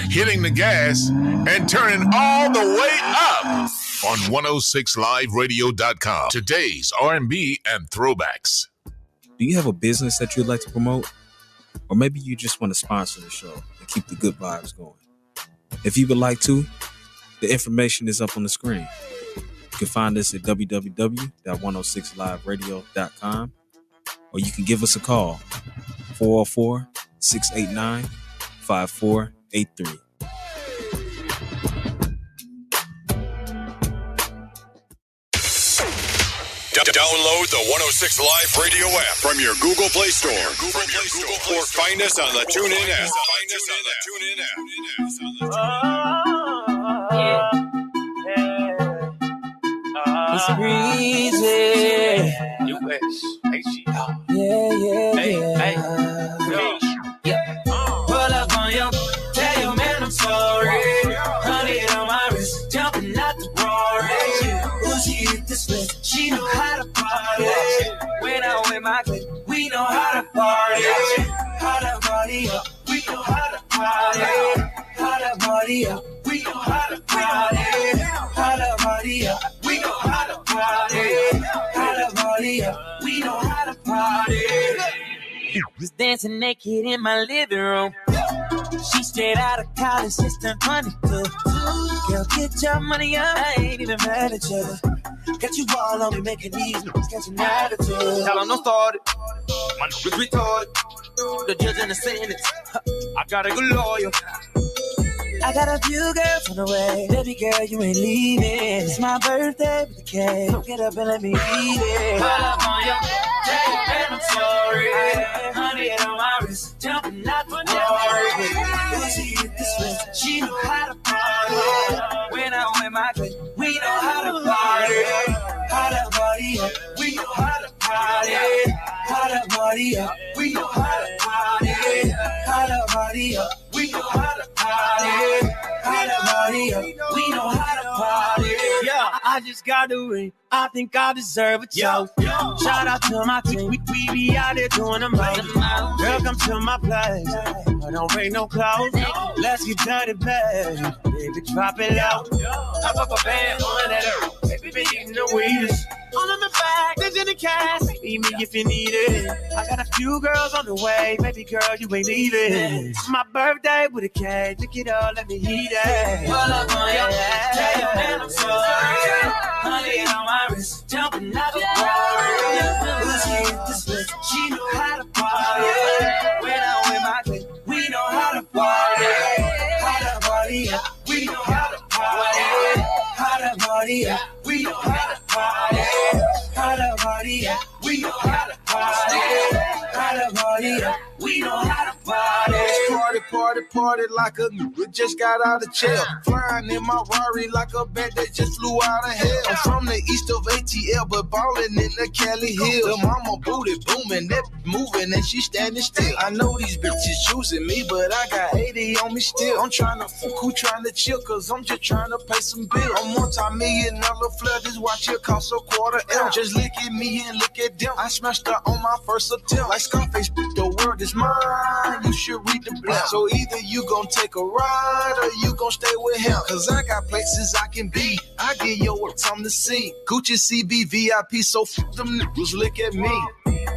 hitting the gas and turning all the way up on 106liveradio.com. Today's R&B and throwbacks. Do you have a business that you'd like to promote? Or maybe you just want to sponsor the show and keep the good vibes going. If you would like to, the information is up on the screen. You can find us at www.106liveradio.com, or you can give us a call, 404-689-5483. Download the 106 Live Radio app from your Google Play Store. Or find us on the TuneIn app. It's breezy. Yeah. Pull up on your, tell your man I'm sorry. 100 on my wrist, jumping out the Rory. She hit the split, she know how to party. When I'm with my clique, we know how to party. How to party up, we know how to party. How to party up, we know how to party. How to party up, we know how to party. How to party up, we know how to party. Was dancing naked in my living room. She straight out of college, just turned 22. Girl, get your money up, I ain't even mad at you. Got you all on me, making these moves, got an attitude. Tell them don't start it, my nose is retarded. The judge and the sentence, I got a good lawyer. I got a few girls on the way. Baby girl, you ain't leaving. It's my birthday with the cake. So get up and let me eat it. Pull up on your, tell your man I'm sorry. 100 on my wrist, jumping out the door. She hit the switch, she know how to party. When I'm with my clique, we know how to party. How to party up, we know how to party. How to party up, we know how to party. How to party up, we know how to party. How to party up, we know how to party. Yeah, I just got the ring. I think I deserve a toast. Shout out to my team. We be out there doing the most. Girl, come to my place. I don't bring no clothes. Let's get dirty, babe. Baby, drop it out. I fuck a band on that earth. Baby, be eating the weedest. All in the back, there's in the cash. Meet me if you need it. I got a few girls on the way. Baby girl, you ain't leaving. It's my birthday with a cake. Look it all, let me heat it. Pull up on your ass. Tell your man I'm sorry. 100 on my wrist, jumping out the Rory. She hit the split, she know how to party. When I'm with my clique, we know how to party. How to party up, we know how to party. How to party up, we know how to party. How to party up, we know how to party. How to party up, we know how to party. Party like a nigga just got out of jail. Flying in my Rari like a bat that just flew out of hell. I'm from the east of ATL, but ballin' in the Cali Hills. The mama booty booming, that moving and she standing still. I know these bitches choosing me, but I got 80 on me still. I'm tryna fuck who tryna chill, cause I'm just tryna pay some bills. I'm multi-million-dollar flood, this watch here cost $250,000. Just look at me and look at them. I smashed her on my first attempt. Like Scarface, the world is mine. You should read the blood. So either you gon' take a ride or you gon' stay with him. Cause I got places I can be. I get your work time to see. Gucci CB VIP, so f them niggas, look at me.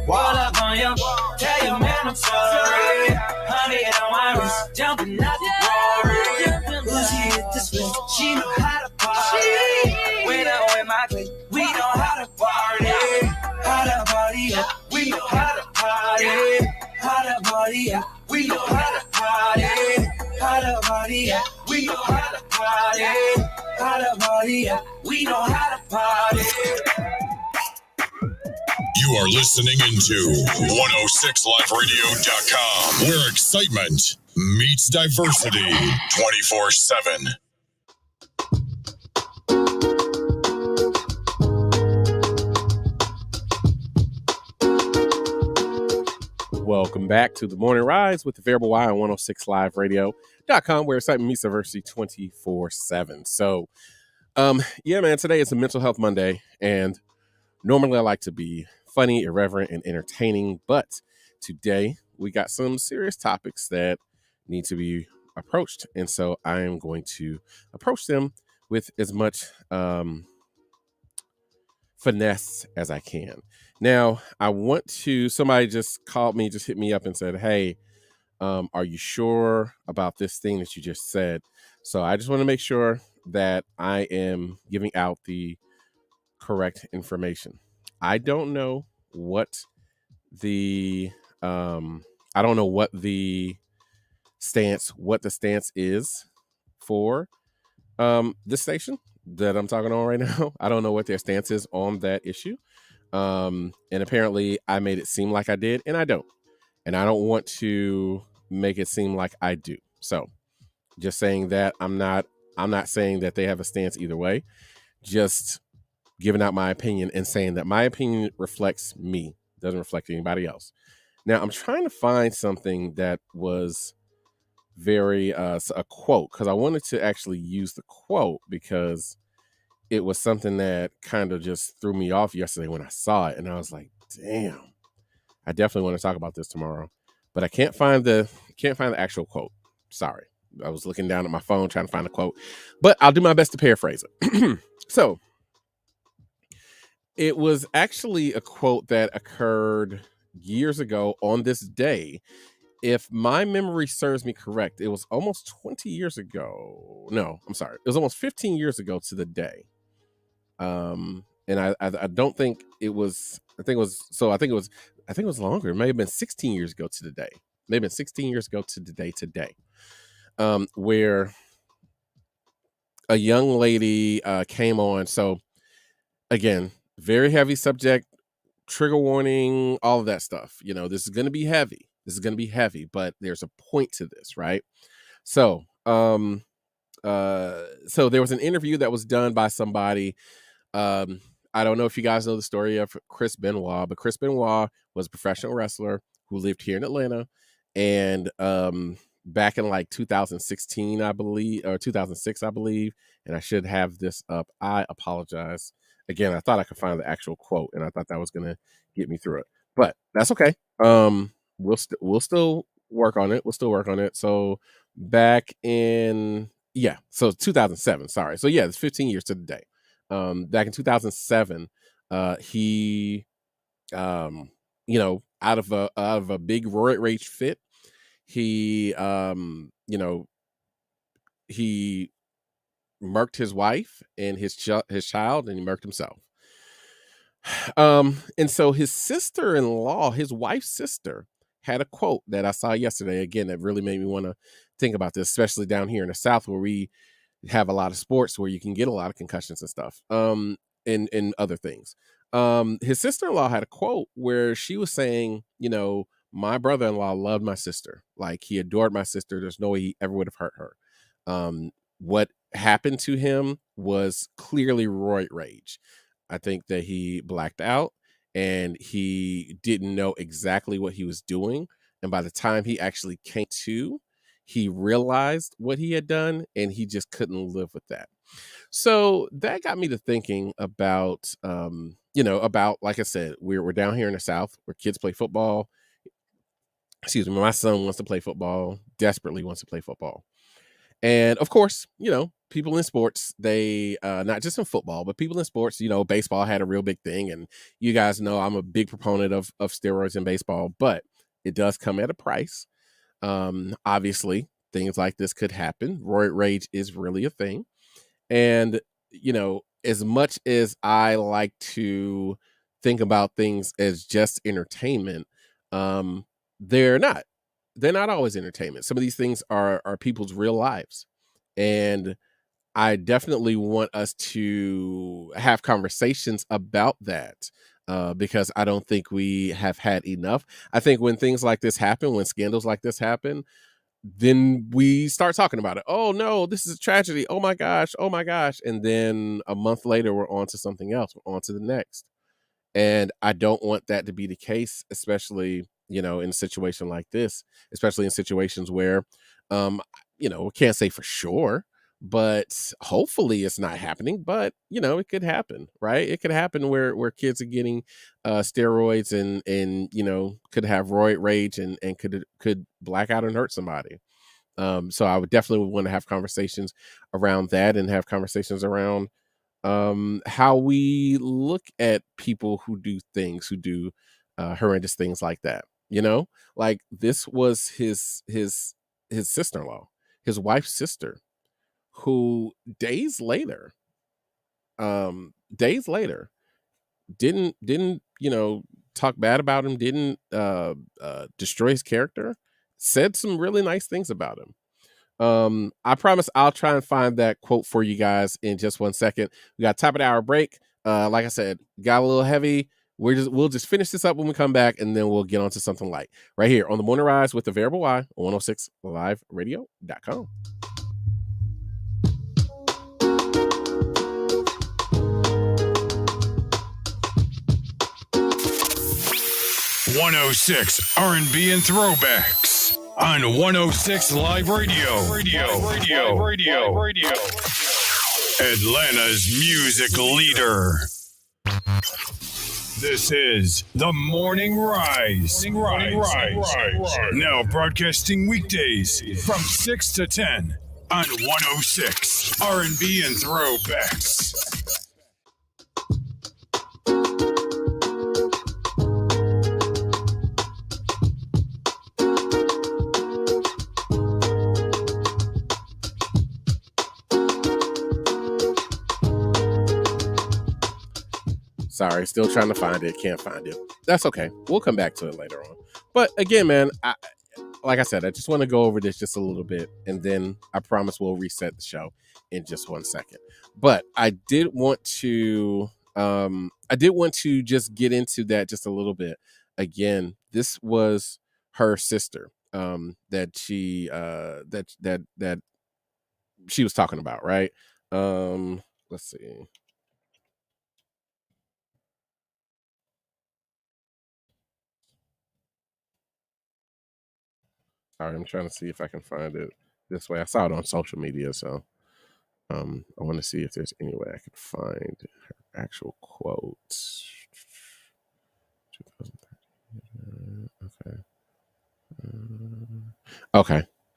Wall up on your, tell your man I'm sorry. 100 on my wrist, jumping out the Rory. She hit the split, she know how to party. When I'm with my clique, we know how to party. How to party up, we know how to party. How to party up, we know how to party. How to party up, we know how to party. How to party up, we know how to party. You are listening into 106liveradio.com, where excitement meets diversity 24/7. Welcome back to the Morning Rise with the Variable Y on 106liveradio.com, where excitement meets diversity 24/7. So, yeah, man, today is a Mental Health Monday, and normally I like to be funny, irreverent, and entertaining, but today we got some serious topics that need to be approached. And so I am going to approach them with as much finesse as I can. Now, somebody just called me, just hit me up and said, hey, are you sure about this thing that you just said? So I just want to make sure that I am giving out the correct information. I don't know what the stance is for this station that I'm talking on right now. I don't know what their stance is on that issue. And apparently I made it seem like I did, and I don't. And I don't want to make it seem like I do. So just saying that I'm not saying that they have a stance either way. Just giving out my opinion and saying that my opinion reflects me, doesn't reflect anybody else. Now I'm trying to find something that was very a quote, because I wanted to actually use the quote because it was something that kind of just threw me off yesterday when I saw it, and I was like, damn, I definitely want to talk about this tomorrow, but I can't find the actual quote. Sorry, I was looking down at my phone trying to find a quote, but I'll do my best to paraphrase it. So it was actually a quote that occurred years ago on this day. If my memory serves me correct, it was almost 20 years ago. No, I'm sorry. It was almost 15 years ago to the day. And I don't think it was, I think it was longer. It may have been 16 years ago to the day. Maybe 16 years ago to the day today. Where a young lady came on. So again, very heavy subject, trigger warning, all of that stuff. This is going to be heavy. But there's a point to this, right? So, so there was an interview that was done by somebody. I don't know if you guys know the story of Chris Benoit, but Chris Benoit was a professional wrestler who lived here in Atlanta. And back in like 2016, I believe, or 2006, I believe, and I should have this up. I apologize. Again, I thought I could find the actual quote, and I thought that was going to get me through it, but that's okay. We'll still work on it. So back in, so 2007, sorry. So it's 15 years to the day. Back in 2007, he, out of a big roid rage fit, he, he murked his wife and his child, and he murked himself. And so his sister-in-law, his wife's sister, had a quote that I saw yesterday, again, that really made me want to think about this, especially down here in the South, where we have a lot of sports where you can get a lot of concussions and stuff, and other things. His sister-in-law had a quote where she was saying, my brother-in-law loved my sister. Like, he adored my sister. There's no way he ever would have hurt her. What happened to him was clearly roid rage. I think that he blacked out and he didn't know exactly what he was doing. And by the time he actually came to, he realized what he had done, and he just couldn't live with that. So that got me to thinking about, about, like I said, we're down here in the South where kids play football. Excuse me, my son wants to play football, desperately wants to play football. And of course, people in sports, they, not just in football, but people in sports, baseball had a real big thing. And you guys know I'm a big proponent of steroids in baseball, but it does come at a price. Obviously, things like this could happen. Roid rage is really a thing. And, as much as I like to think about things as just entertainment, they're not always entertainment. Some of these things are people's real lives. And I definitely want us to have conversations about that, because I don't think we have had enough. I think when things like this happen, when scandals like this happen, then we start talking about it. Oh no, this is a tragedy. Oh my gosh. And then a month later, we're on to something else. We're on to the next. And I don't want that to be the case, especially, in a situation like this, especially in situations where, we can't say for sure, but hopefully it's not happening. But, it could happen, right? It could happen where kids are getting steroids and could have roid rage and could black out and hurt somebody. So I would definitely want to have conversations around that and have conversations around how we look at people who do horrendous things like that. Like this was his sister-in-law, his wife's sister, who days later didn't talk bad about him, didn't destroy his character, said some really nice things about him. I promise I'll try and find that quote for you guys in just 1 second. We got top of the hour break. Like I said, got a little heavy. We'll just finish this up when we come back, and then we'll get on to something light right here on the Morning Rise with the Variable Y on 106liveradio.com. .106 R&B and throwbacks on 106 Live Radio. Atlanta's music leader. This is the Morning Rise. Now broadcasting weekdays from 6 to 10 on 106 R&B and throwbacks. Sorry, still trying to find it. Can't find it. That's okay. We'll come back to it later on. But again, man, like I said, I just want to go over this just a little bit, and then I promise we'll reset the show in just 1 second. But I did want to just get into that just a little bit. Again, this was her sister that she was talking about, right? Let's see. Sorry, I'm trying to see if I can find it this way. I saw it on social media, so I want to see if there's any way I could find her actual quotes. 2013.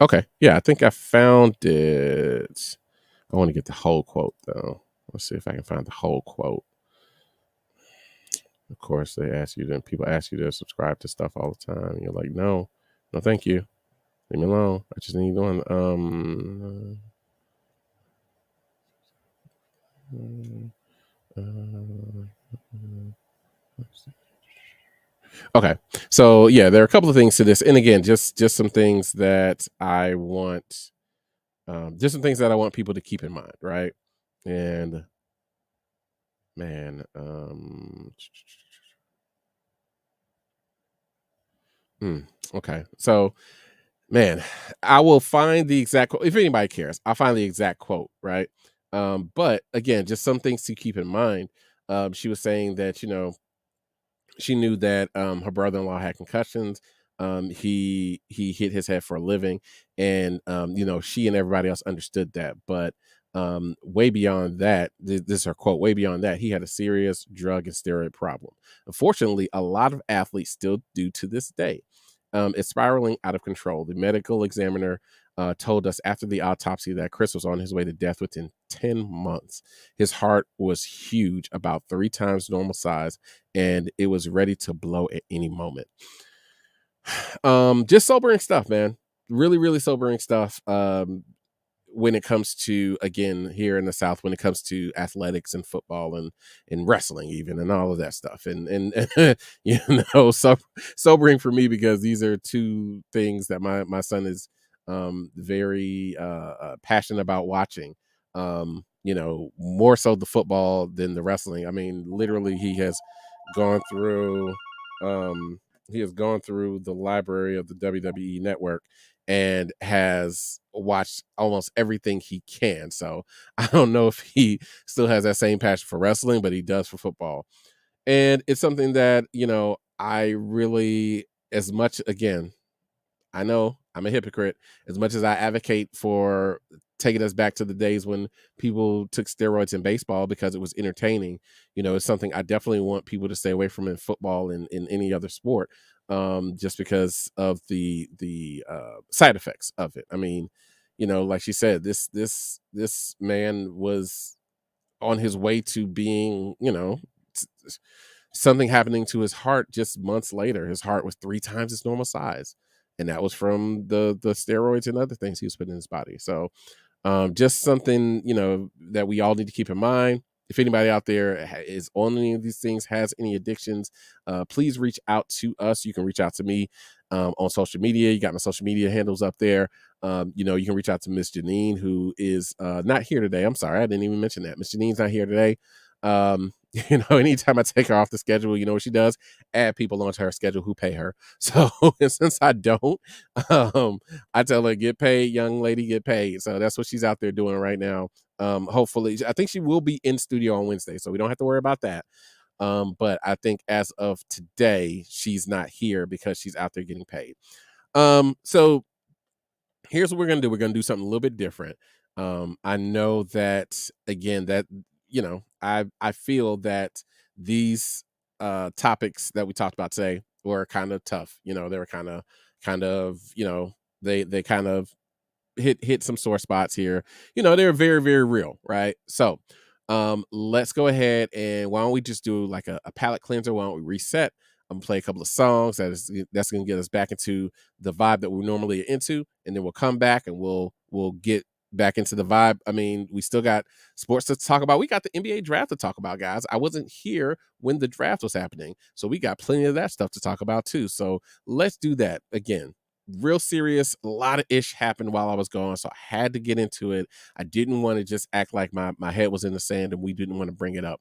Okay. Yeah, I think I found it. I want to get the whole quote though. Let's see if I can find the whole quote. Of course, people ask you to subscribe to stuff all the time. And you're like, no, thank you. Leave me alone. I just need one. Okay. So yeah, there are a couple of things to this. And again, just some things that I want people to keep in mind, right? And man, okay. So man, I will find the exact quote. If anybody cares, I'll find the exact quote, right? But again, just some things to keep in mind. She was saying that, she knew that her brother-in-law had concussions. He hit his head for a living, and she and everybody else understood that. But way beyond that, this is her quote, way beyond that, he had a serious drug and steroid problem. Unfortunately, a lot of athletes still do to this day. It's spiraling out of control. The medical examiner told us after the autopsy that Chris was on his way to death within 10 months. His heart was huge, about 3 times normal size, and it was ready to blow at any moment. Just sobering stuff, man. Really, really sobering stuff. When it comes to, again, here in the South, when it comes to athletics and football and wrestling even, and all of that stuff. And sobering for me, because these are two things that my son is very passionate about watching. More so the football than the wrestling. I mean, literally he has gone through the library of the WWE network and has watched almost everything he can. So I don't know if he still has that same passion for wrestling, but he does for football. And it's something that, I really, as much, again, I know I'm a hypocrite, as much as I advocate for taking us back to the days when people took steroids in baseball because it was entertaining. It's something I definitely want people to stay away from in football and in any other sport. just because of the side effects of it. I mean, like she said, this man was on his way to being, something happening to his heart just months later. His heart was 3 times its normal size, and that was from the steroids and other things he was putting in his body. So just something, that we all need to keep in mind. If anybody out there is on any of these things, has any addictions, please reach out to us. You can reach out to me on social media. You got my social media handles up there. You can reach out to Miss Janine, who is not here today. I'm sorry, I didn't even mention that. Miss Janine's not here today. Anytime I take her off the schedule, you know what she does? Add people onto her schedule who pay her. So since I don't, I tell her, get paid, young lady, get paid. So that's what she's out there doing right now. Hopefully, I think she will be in studio on Wednesday, so we don't have to worry about that. But I think as of today, she's not here because she's out there getting paid. So here's what we're going to do. We're going to do something a little bit different. I know that, again, that, I feel that these topics that we talked about today were kind of tough. They were kind of, they kind of hit some sore spots here. They're very, very real, right? So let's go ahead and why don't we just do like a palate cleanser? Why don't we reset? I'm gonna play a couple of songs that's gonna get us back into the vibe that we normally are into, and then we'll come back and we'll get back into the vibe. I mean, we still got sports to talk about. We got the NBA draft to talk about, guys. I wasn't here when the draft was happening, so we got plenty of that stuff to talk about too. So let's do that. Again, real serious. A lot of ish happened while I was gone, so I had to get into it. I didn't want to just act like my head was in the sand and we didn't want to bring it up.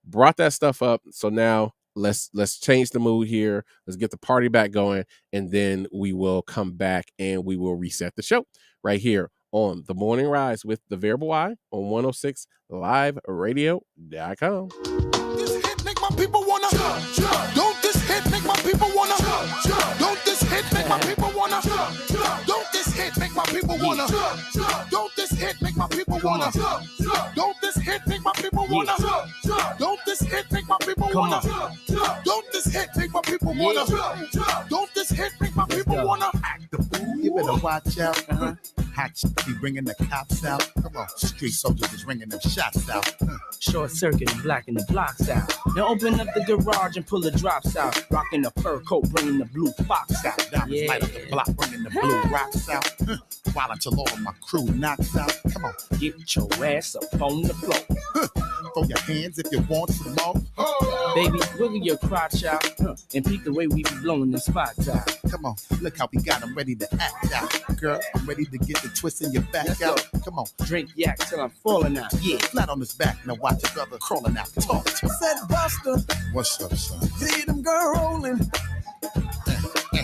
Brought that stuff up, so now let's change the mood here. Let's get the party back going, and then we will come back and we will reset the show right here on The Morning Rise with The Variable Y on 106 liveradio.com. This hit make my people wanna don't this hit make my people wanna don't this hit make my people wanna don't this hit make my people wanna don't this hit make my people wanna don't this hit make my people wanna don't this hit make my people wanna don't this hit make my people wanna don't this hit make my people wanna act the fool. You better watch out. Hot be bringing the cops out. Come on, street soldiers is ringing them shots out. Short circuit and blacking the blocks out. Now open up the garage and pull the drops out. Rocking the fur coat, bringing the blue fox out. Diamonds light up the block, bringing the blue rocks out. While until all of my crew knocks out. Come on, get your ass up on the floor. Throw your hands if you want some more. Baby, wiggle your crotch out and peek the way we be blowing the spots out. Come on, look how we got them ready to act out. Girl, I'm ready to get the twist in your back out. Come on, drink yak till I'm falling out. Yeah, flat on his back. Now watch your brother crawling out. Talk to him. Said Buster, what's up, son? See them girl rolling.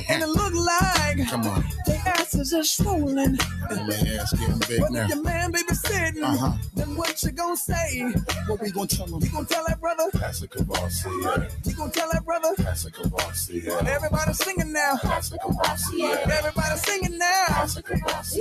And it look like come on, their asses are swollen. And their ass getting big but now. If your man baby sitting, then what you gonna say? What we gonna tell him? You gonna tell that brother? That's a Kavasi. You gonna tell that brother? That's a Kavasi. Everybody singing now. That's a Kavasi. Everybody singing now. That's a Kavasi.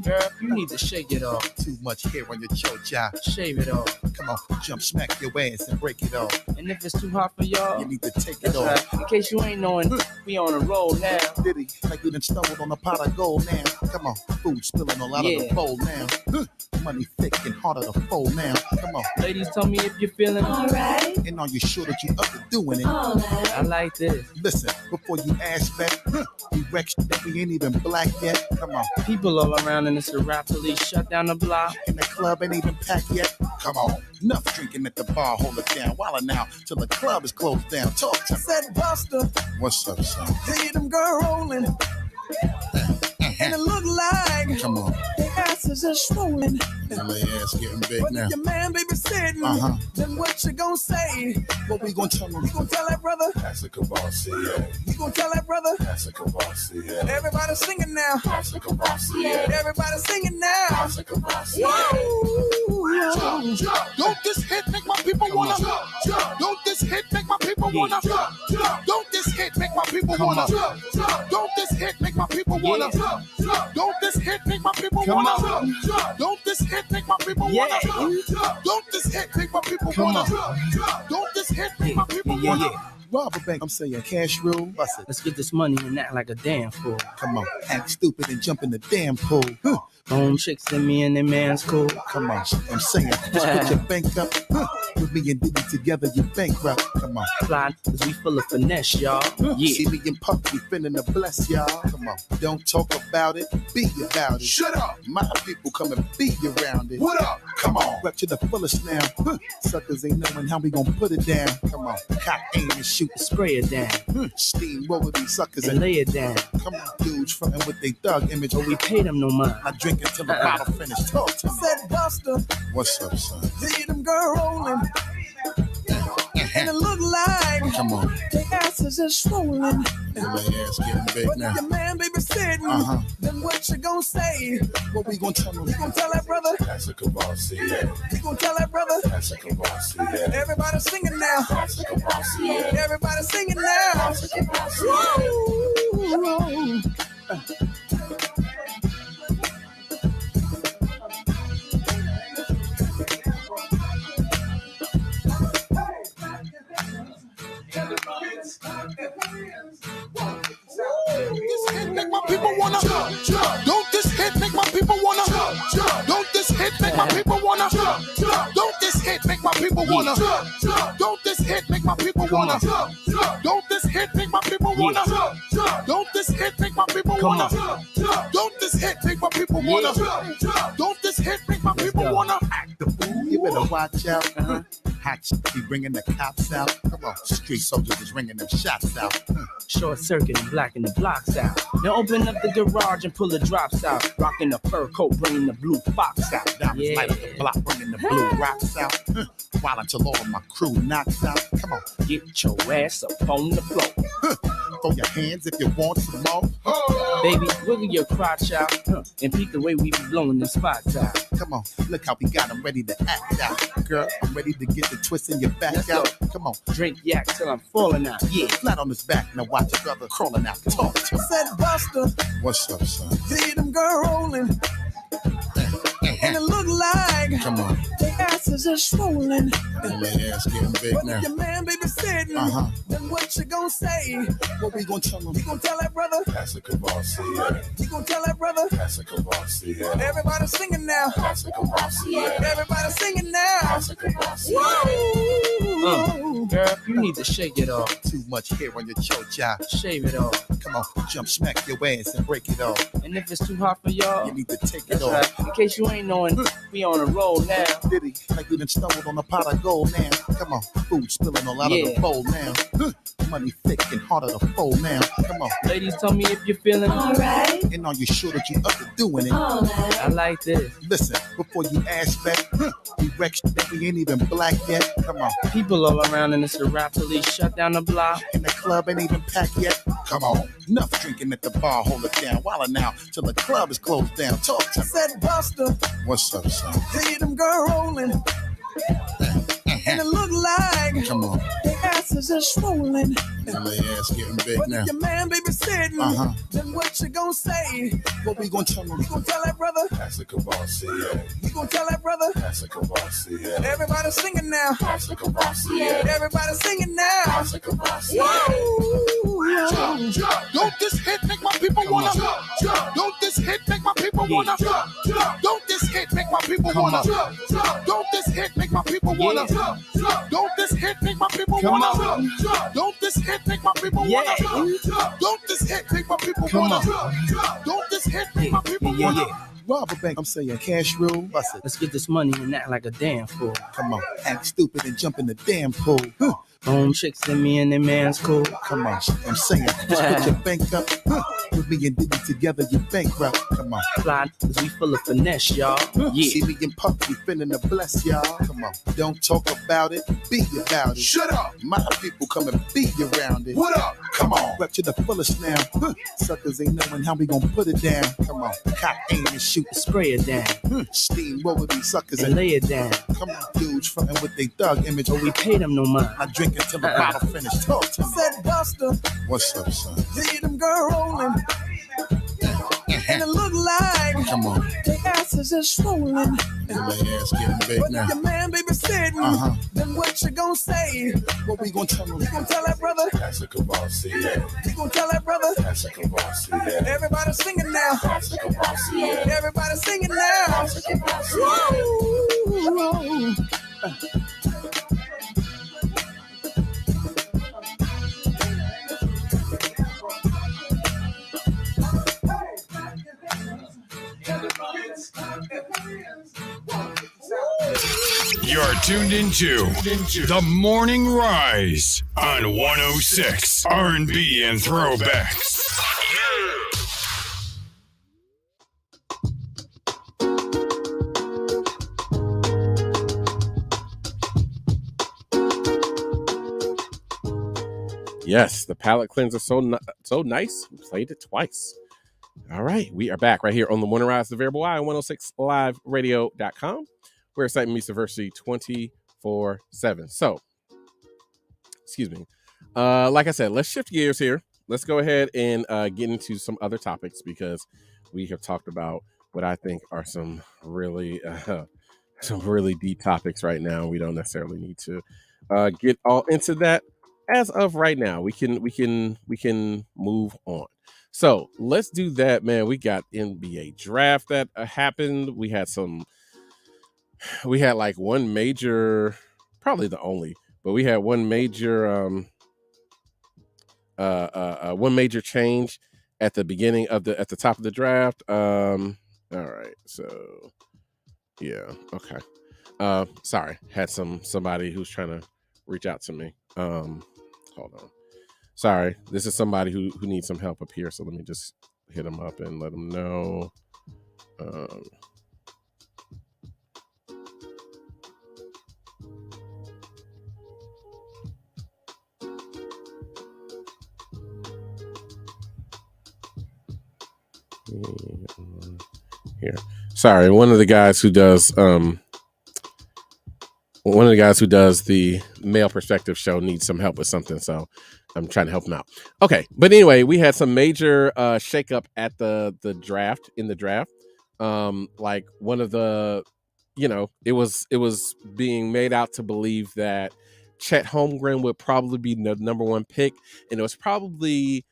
Girl, you need to shake it off. Too much hair on your chocha. Shave it off. Come on, jump, smack your ass and break it off. And if it's too hot for y'all, you need to take it off. Right. In case you ain't knowing, we on a roll now. Diddy, like you done stumbled on a pot of gold now. Come on, food spilling all out of the bowl now. Money thick and harder to fold now. Come on. Ladies, tell me if you're feeling alright. And are you sure that you up to doing it? I like this. Listen, before you ask back, we wrecked that we ain't even black yet. Come on. People all around and it's a rap police shut down the block. And the club ain't even packed yet. Come on. Enough drinking at the bar, hold it down. While now, till the club is closed down. Talk to me. Said Buster, what's up, son? See them girl rolling. And it look like come on, their asses are swollen. And their ass getting big but now. If your man baby sitting, then what you gonna say? What we gonna tell him? You gonna tell that brother? That's a Kavasi. You gonna tell that brother? That's a Kavasi. Everybody singing now. That's a Kavasi. Everybody singing now. That's a Kavasi. Don't this hit make my people wanna? Don't this hit make my people wanna? Don't this hit make my people wanna? Don't this hit make my people wanna? Don't this hit make my people wanna? Don't this hit make my people wanna? Don't this hit make my people wanna? Don't this hit make my people wanna? rob a bank. I'm saying cash rule. Bust it. Let's get this money and act like a damn fool. Come on, act stupid and jump in the damn pool. Home chicks and me and the man's cool. Come on, I'm saying, just put your bank up. With me and Diddy together, you bankrupt. Come on. Fly, cause we full of finesse, y'all. Yeah. See me and Puff, we finna to bless y'all. Come on. Don't talk about it, be about it. Shut up. My people come and be around it. What up? Come on. Rep to the fullest now. Suckers ain't knowing how we gon' put it down. Come on. Cock, aim, and shoot. Spray it down. Steam roll with these suckers and lay it down. Come on, dudes frontin' with they thug image. But we pay them no mind. I drink until the bottle finish. Talk to me. Said Buster, what's up, son? See them girl rolling. And it look like come on, their asses are swollen. And my ass getting big but now. Your man baby sitting. Then what you gonna say? What we gonna tell him? You gonna tell that brother? That's a Kavasi, yeah. You gonna tell that brother? That's a Kavasi, yeah. Everybody singing now. That's a Kavasi, yeah. Everybody singing now. That's a Kavasi, yeah. This hit make my people wanna jump. Don't this hit make my people wanna jump. Don't this hit make my people wanna jump. Don't this hit make my people wanna jump. Don't this hit make my people wanna jump. Don't this hit make my people wanna jump. Don't this hit make my people wanna jump. Don't this hit make my people wanna jump. Don't this hit make my people wanna act the fool. You better watch out. Hot be bringing the cops out. Come on, street soldiers is ringing them shots out. Short circuit and blacking the blocks out. Now open up the garage and pull the drops out. Rocking the fur coat, bringing the blue fox out. Diamonds light up the block, bringing the blue rocks out. While until all of my crew knocks out. Come on, get your ass up on the floor. Throw your hands if you want some more. Baby, wiggle your crotch out and peek the way we be blowing the spots out. Come on, look how we got them ready to act out. Girl, I'm ready to get the twist in your back out. Come on, drink yak till I'm falling out. Yeah, flat on his back. Now watch your brother crawling out. Talk to him. Said Buster, what's up, son? See them girl rolling. And it look like come on, their asses are swollen. And my ass getting big but now. Your man baby sitting. Then what you gonna say? What we gonna tell him? You gonna tell that brother? That's a Kavasi, yeah. You gonna tell that brother? That's a Kavasi, yeah. Everybody singing now. That's a Kavasi, yeah. Everybody singing now. That's a Kavasi, yeah. Girl, you need to shake it off. Too much hair on your chocha. Shave it off. Come on, jump, smack your ass and break it off. And if it's too hot for y'all, you need to take it that's off. Right. In case you ain't knowing, we on a roll now. Diddy, like we done stumbled on a pot of gold now. Come on, food spilling all out of the bowl now. Money thick and harder to fold now. Come on. Ladies, tell me if you're feeling alright. And are you sure that you up to doing it? I like this. Listen, before you ask back, we wrecked that we ain't even black yet. Come on. People all around and it's a rap police shut down the block. And the club ain't even packed yet. Come on. Enough drinking at the bar, hold it down. While now, till the club is closed down. Talk to me. Said Buster, what's up, son? See them girl rolling. And it look like come on, their asses are swollen. And my ass getting big but now. Your man baby sitting. Then what you gonna say? What we gonna tell him? You gonna tell that brother? That's a Kavasi, yeah. You gonna tell that brother? That's a Kavasi, yeah. Everybody singing now. That's a Kavasi, yeah. Everybody singing now. That's a Kavasi, yeah. Jump, jump. Don't this hit make my people wanna jump. Don't this hit make my people wanna jump. Don't this hit make my people wanna jump. Don't this hit make my people wanna jump. Don't this hit make my people wanna jump. Don't this hit make my people wanna jump. Don't this hit make my people wanna jump. Don't this hit make my people wanna rob a bank. I'm saying cash rule. Bust it. Let's get this money and act like a damn fool. Come on, act stupid and jump in the damn pool. Home chicks and me and the man's cool. Come on, I'm saying, just put your bank up. With me and Diddy together, you bankrupt. Come on. Fly, cause we full of finesse, y'all. Yeah. See me and Puff, we finna to bless y'all. Come on. Don't talk about it, be about it. Shut up. My people come and be around it. What up? Come on. Rep to the fullest now. Suckers ain't knowing how we gon' put it down. Come on. Cock, aim, and shoot. Spray it down. Steam roll with these suckers and lay it down. Come on, dudes frontin' with they thug image. But we pay them no mind. I drink until the bottle finish. Talk to me. Said Buster, what's up, son? See them girl rolling. And it look like come on, their ass Texas is rolling. Everybody ass getting big But now. if your man baby sitting, then what you gonna say? What we gonna tell him? You gonna tell that brother? That's a Cavassier. You gonna tell that brother? That's a Cavassier. Everybody singing now. That's a Cavassier. Everybody singing now. That's a Cavassier. Woo! You're tuned into The Morning Rise on 106 R&B and Throwbacks. Yes, the palate cleanser so nice. We played it twice. All right, we are back right here on the Morning Rise, the Variable Y on 106liveradio.com. We're exciting meets diversity 24/7. So, excuse me. Like I said, let's shift gears here. Let's go ahead and get into some other topics because we have talked about what I think are some really deep topics right now. We don't necessarily need to get all into that as of right now. We can move on. So let's do that, man. We got NBA draft that happened. We had like one major, probably the only, but we had one major change at the beginning of at the top of the draft. All right, so yeah, okay. Sorry, had somebody who's trying to reach out to me. Hold on. Sorry, this is somebody who needs some help up here, so let me just hit them up and let them know. Here, sorry, one of the guys who does the male perspective show needs some help with something, so I'm trying to help him out. Okay, but anyway, we had some major shakeup at the draft. Like one of the, it was being made out to believe that Chet Holmgren would probably be the number one pick, and it was probably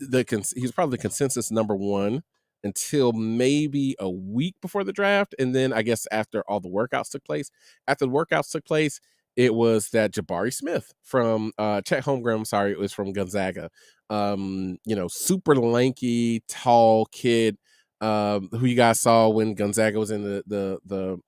the consensus number one until maybe a week before the draft. And then I guess after all the workouts took place, it was that Jabari Smith from Chet Holmgren, sorry, it was from Gonzaga. Super lanky, tall kid, who you guys saw when Gonzaga was in the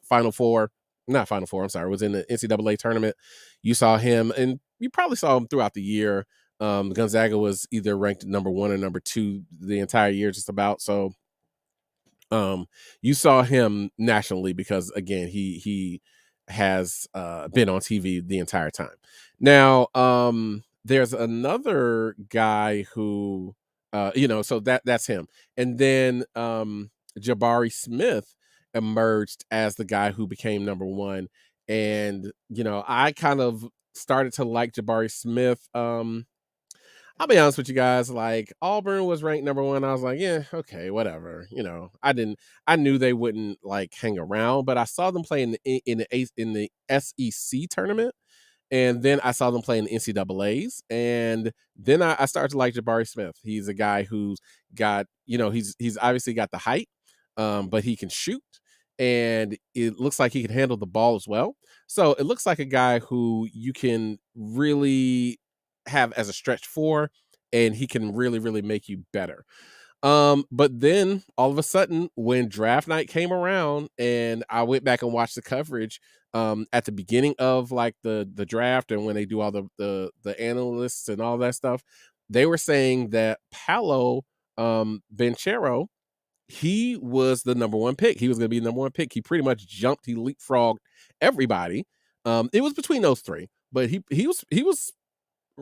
Final Four. Not Final Four, I'm sorry, was in the NCAA tournament. You saw him, and you probably saw him throughout the year. Gonzaga was either ranked number 1 or number 2 the entire year, just about. So, you saw him nationally because, again, he has been on TV the entire time. Now, there's another guy who, so that's him. And then Jabari Smith emerged as the guy who became number 1. And, I kind of started to like Jabari Smith. I'll be honest with you guys, like Auburn was ranked number 1. I was like, yeah, okay, whatever. I knew they wouldn't like hang around, but I saw them play in the SEC tournament. And then I saw them play in the NCAAs. And then I started to like Jabari Smith. He's a guy who's got, he's obviously got the height, but he can shoot. And it looks like he can handle the ball as well. So it looks like a guy who you can really have as a stretch 4, and he can really, really make you better. But then all of a sudden, when draft night came around and I went back and watched the coverage at the beginning of like the draft, and when they do all the analysts and all that stuff, they were saying that Paolo Banchero, he was the number 1 pick. He was going to be the number 1 pick. He pretty much jumped. He leapfrogged everybody. It was between those 3, but he was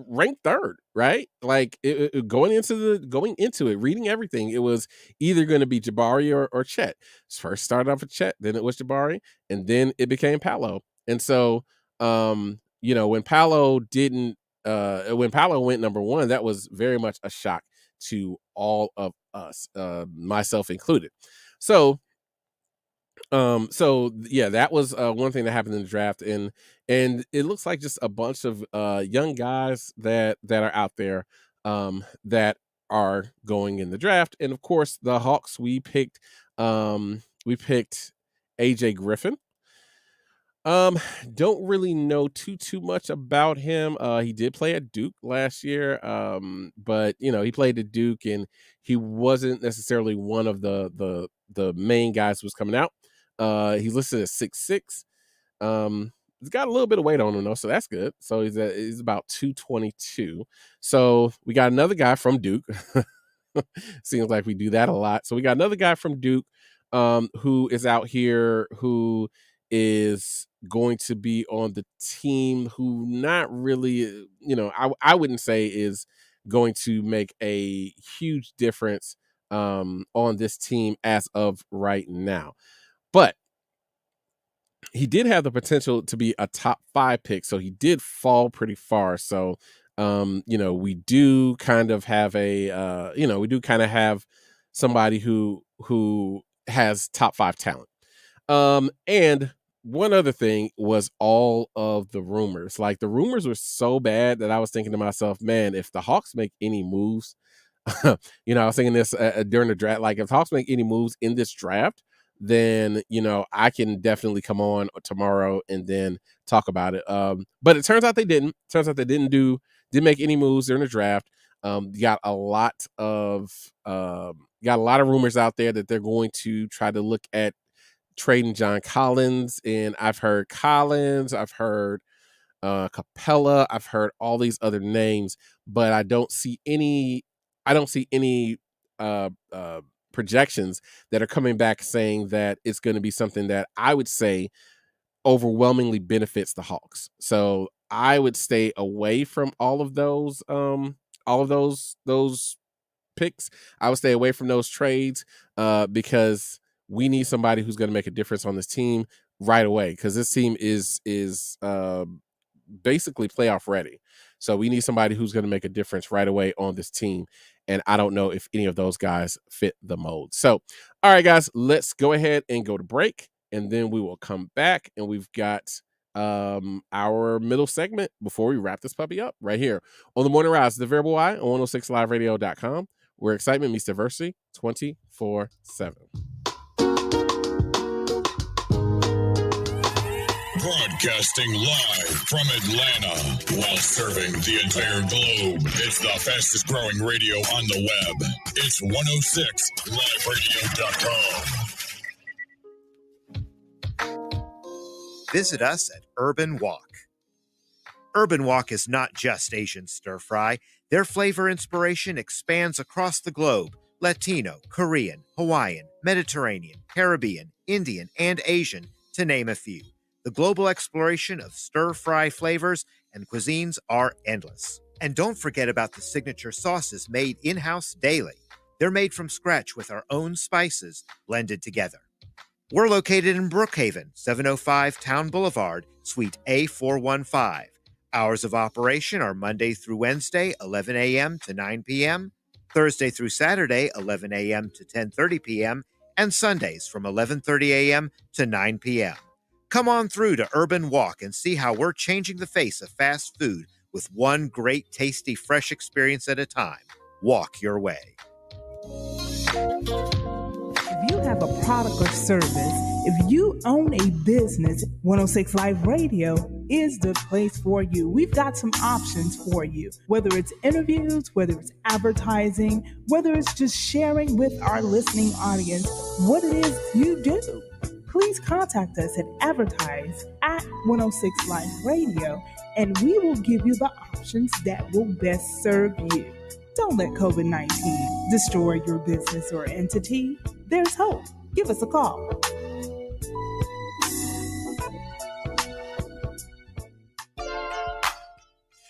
ranked 3rd, right? Like going into it, reading everything, it was either going to be Jabari or Chet. First started off with Chet, then it was Jabari, and then it became Paolo. And so, when Paolo went number 1, that was very much a shock to all of us, myself included. So So yeah, that was one thing that happened in the draft, and it looks like just a bunch of young guys that are out there that are going in the draft. And of course, the Hawks, we picked AJ Griffin. Don't really know too much about him. He did play at Duke last year. But he played at Duke and he wasn't necessarily one of the main guys who was coming out. He's listed as 6'6". He's got a little bit of weight on him though, so that's good. So he's about 222. So we got another guy from Duke. Seems like we do that a lot. So we got another guy from Duke who is out here who is going to be on the team, who not really, I wouldn't say is going to make a huge difference on this team as of right now. But he did have the potential to be a top 5 pick, so he did fall pretty far. So we do kind of have somebody who has top 5 talent. And one other thing was all of the rumors. Like, the rumors were so bad that I was thinking to myself, man, if the Hawks make any moves, I was thinking this during the draft, like if Hawks make any moves in this draft, then, I can definitely come on tomorrow and then talk about it. But it turns out they didn't. Turns out they didn't make any moves during the draft. Got a lot of rumors out there that they're going to try to look at trading John Collins, and I've heard Collins, I've heard Capella, I've heard all these other names, but I don't see any projections that are coming back saying that it's going to be something that I would say overwhelmingly benefits the Hawks. So I would stay away from all of those picks. I would stay away from those trades because we need somebody who's going to make a difference on this team right away, because this team is basically playoff ready. So we need somebody who's going to make a difference right away on this team. And I don't know if any of those guys fit the mold. So, all right, guys, let's go ahead and go to break, and then we will come back, and we've got our middle segment before we wrap this puppy up right here on the Morning Rise, the Variable Y on 106liveradio.com, where excitement meets diversity 24/7. Broadcasting live from Atlanta while serving the entire globe. It's the fastest growing radio on the web. It's 106liveradio.com. Visit us at Urban Walk. Urban Walk is not just Asian stir fry. Their flavor inspiration expands across the globe. Latino, Korean, Hawaiian, Mediterranean, Caribbean, Indian, and Asian, to name a few. The global exploration of stir-fry flavors and cuisines are endless. And don't forget about the signature sauces made in-house daily. They're made from scratch with our own spices blended together. We're located in Brookhaven, 705 Town Boulevard, Suite A415. Hours of operation are Monday through Wednesday, 11 a.m. to 9 p.m., Thursday through Saturday, 11 a.m. to 10:30 p.m., and Sundays from 11:30 a.m. to 9 p.m. Come on through to Urban Walk and see how we're changing the face of fast food with one great, tasty, fresh experience at a time. Walk your way. If you have a product or service, if you own a business, 106 Live Radio is the place for you. We've got some options for you, whether it's interviews, whether it's advertising, whether it's just sharing with our listening audience what it is you do. Please contact us at advertise at 106 Live Radio, and we will give you the options that will best serve you. Don't let COVID-19 destroy your business or entity. There's hope. Give us a call.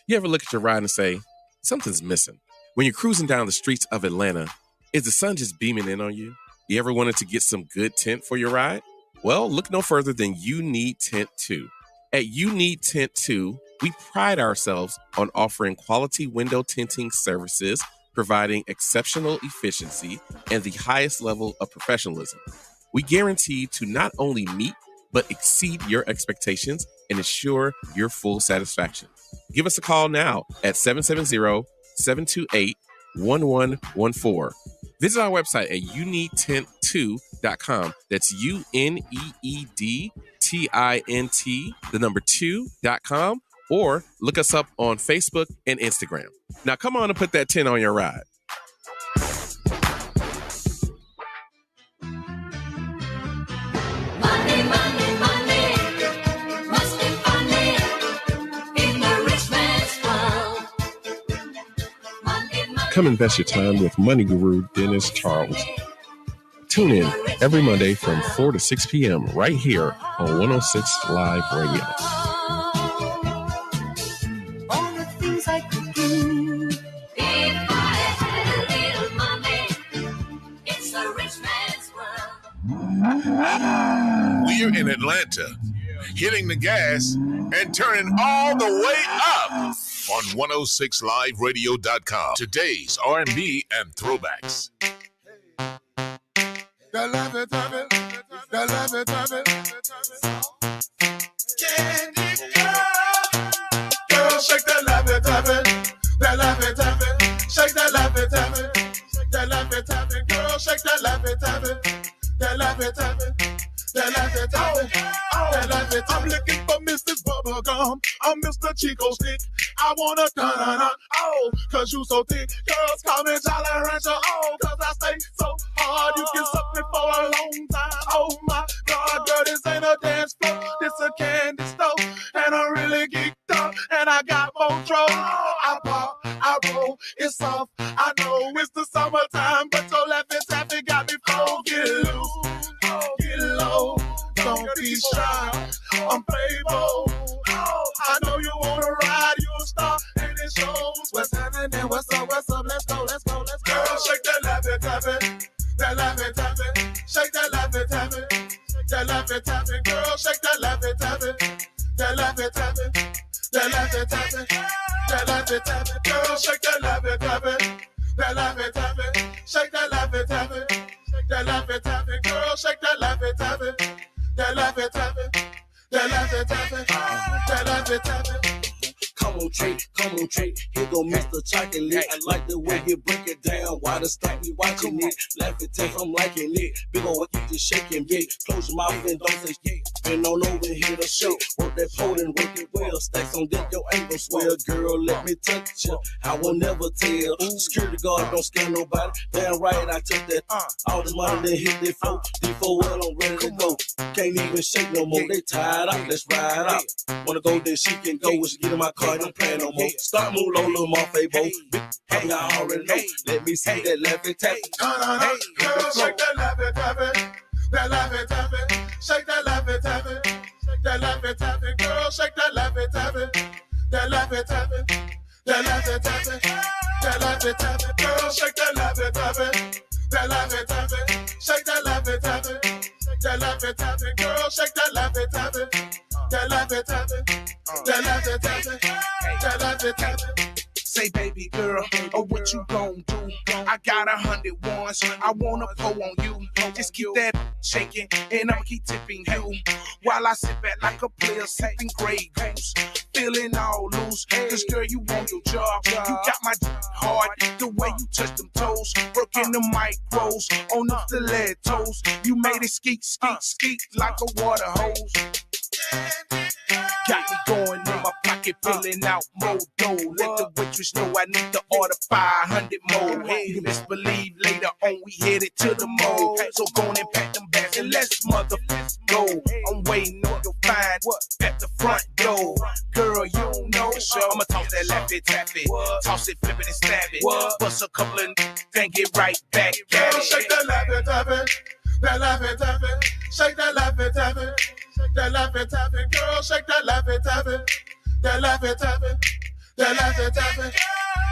You ever look at your ride and say, something's missing? When you're cruising down the streets of Atlanta, is the sun just beaming in on you? You ever wanted to get some good tint for your ride? Well, look no further than You Need Tint 2. At You Need Tint 2, we pride ourselves on offering quality window tinting services, providing exceptional efficiency and the highest level of professionalism. We guarantee to not only meet, but exceed your expectations and ensure your full satisfaction. Give us a call now at 770-728-1114. Visit our website at youneedtint2.com. That's UNEEDTINT2.com, or look us up on Facebook and Instagram. Now come on and put that 10 on your ride. Money, money, money, must be funny in the rich man's world. Money, money. Come invest your time with Money Guru Dennis Charles. Tune in every Monday from 4 to 6 p.m. right here on 106 Live Radio. All the things I could do if I had a little money. It's the rich man's world. We're in Atlanta, hitting the gas and turning all the way up on 106liveradio.com. Today's R&B and throwbacks. Candy girl, shake that laffy taffy, that laffy taffy, shake that laffy taffy, that laffy taffy, girl, shake that laffy taffy, that laffy taffy, that laffy taffy, that laffy taffy. I'm looking for Mrs. Bubblegum, I'm Mr. Chico Stick. I wanna dun-dun-dun, oh, cause you so thick. Girls call me Jolly Rancher, oh, cause I stay so hard. You can suck me for a long time, oh my God. Girl, this ain't a dance floor, this a candy store. And I'm really geeked up, and I got more trouble. I pop, I roll, it's soft. I know it's the summertime, but your laffy taffy got me full. Get loose, get low, don't be shy. I'm Playboy. Oh, I know you wanna ride, you a star, and it shows. What's happening? What's up? Let's go, let's go, let's go. Girl, shake that laffy taffy, that laffy taffy, shake that laffy taffy, that laffy taffy. Girl, shake that laffy taffy, that laffy taffy, that laffy taffy, that laffy taffy. Girl, shake that laffy taffy, that laffy taffy, shake that laffy taffy, that laffy taffy. Girl, shake that laffy taffy, that laffy taffy, that laffy taffy, that laffy taffy. Come on, Trey, here go Mr. Chocolate. I like the way you break it down. Why the stack me watching it? Laugh it, take, I'm liking it. Big ol' what you just shaking, big. Close your mouth and don't say yeah. Been on over and hit a show. Work that pole and work it well. Stacks on deck, your ain't gon' swell. Girl, let me touch you. I will never tell. Security guard don't scare nobody. Damn right, I took that. All this money, then hit that flow. D4 well, I'm ready to go. Can't even shake no more. They tired out, let's ride out. Wanna go, then she can go. When she get in my car, don't play no more. Start move low, little Marfay, bo. Hey, I already know. Let me see that laffy taffy. Girl, shake that laffy taffy, that laffy taffy, shake that laffy taffy, that laffy taffy. Girl, shake that laffy taffy, that laffy taffy, that laffy taffy, that laffy taffy. Girl, shake that laffy taffy, that laffy taffy, shake that laffy taffy, that laffy taffy. Girl, shake that laffy taffy, that laffy taffy, that laffy taffy, that laffy taffy. Say, baby girl, oh, what you gon' do? I got 100 ones, I wanna pull on you. Just keep that shaking, and I'ma keep tipping you. While I sit back like a player, sipping Grey Goose. Feeling all loose, cause girl, you want your job. You got my heart, the way you touch them toes. Working the micros on the stilettos. You made it skeet, skeet, skeet like a water hose. Got me going in my pocket, filling out more dough. Let the waitress know I need to order 500 more. Hey, you best believe later on we headed to the mall. So go on and pack them bags and let's motherfuckers go. I'm waiting on your find at the front door. Girl, you don't know, I'ma toss that laffy taffy. Toss it, flip it and stab it. Bust a couple of then get right back at Girl, it. shake that laffy taffy, that laffy taffy, shake that laffy taffy, that laffy taffy. Girl, shake that laffy taffy, that laffy taffy, that laffy taffy,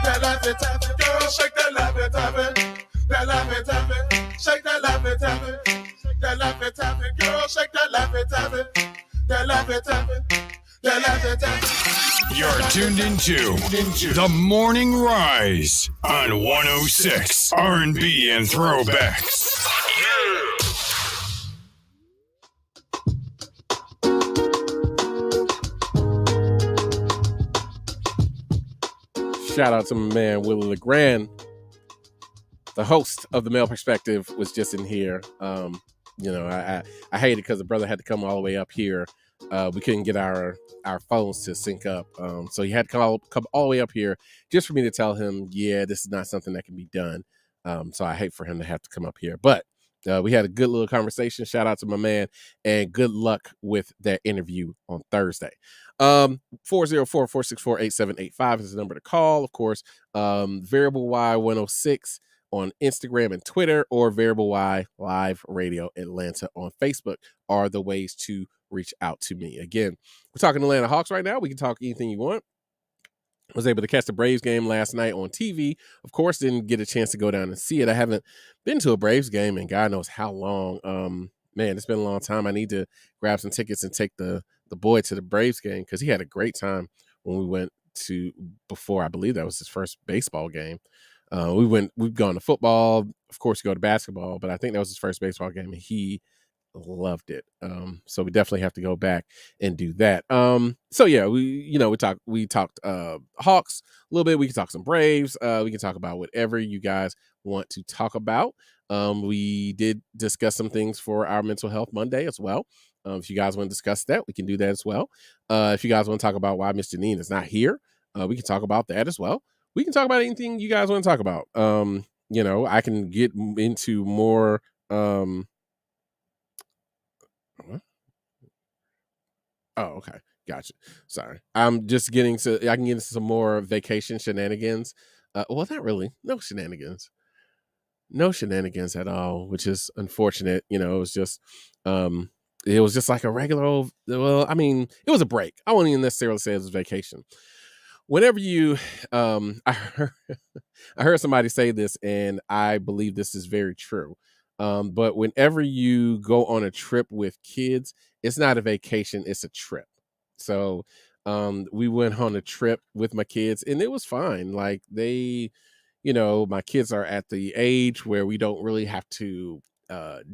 that laffy taffy. Girl, shake that laffy taffy, that laffy taffy, shake that laffy taffy, that laffy taffy. Girl, shake that laffy taffy, that laffy taffy, that laffy taffy. You're tuned into The Morning Rise on 106 R&B and Throwbacks. shout out to my man Willie LeGrand, the host of the Male Perspective, was just in here. I hate it because the brother had to come all the way up here. We couldn't get our phones to sync up, so he had to come all the way up here just for me to tell him, yeah, this is not something that can be done. So I hate for him to have to come up here, but we had a good little conversation. Shout out to my man, and good luck with that interview on Thursday. 404-464-8785 is the number to call. Of course, Variable Y 106 on Instagram and Twitter, or Variable Y Live Radio Atlanta on Facebook are the ways to reach out to me. Again, we're talking Atlanta Hawks right now. We can talk anything you want. I was able to catch the Braves game last night on TV. Of course, didn't get a chance to go down and see it. I haven't been to a Braves game in God knows how long. Man, it's been a long time. I need to grab some tickets and take the boy to the Braves game, because he had a great time when we went to, before, I believe that was his first baseball game. We've gone to football, of course, go to basketball, but I think that was his first baseball game, and he loved it. So we definitely have to go back and do that. So yeah, we talked Hawks a little bit. We can talk some Braves. We can talk about whatever you guys want to talk about. We did discuss some things for our Mental Health Monday as well. If you guys want to discuss that, we can do that as well. If you guys want to talk about why Mr. Neen is not here, we can talk about that as well. We can talk about anything you guys want to talk about. I can get into more. Oh, okay. Gotcha. Sorry. I'm just I can get into some more vacation shenanigans. Well, not really. No shenanigans. No shenanigans at all, which is unfortunate. It was just like a regular old, well, I mean, it was a break. I won't even necessarily say it was a vacation. Whenever you, I heard somebody say this, and I believe this is very true. But whenever you go on a trip with kids, it's not a vacation, it's a trip. So we went on a trip with my kids, and it was fine. Like my kids are at the age where we don't really have to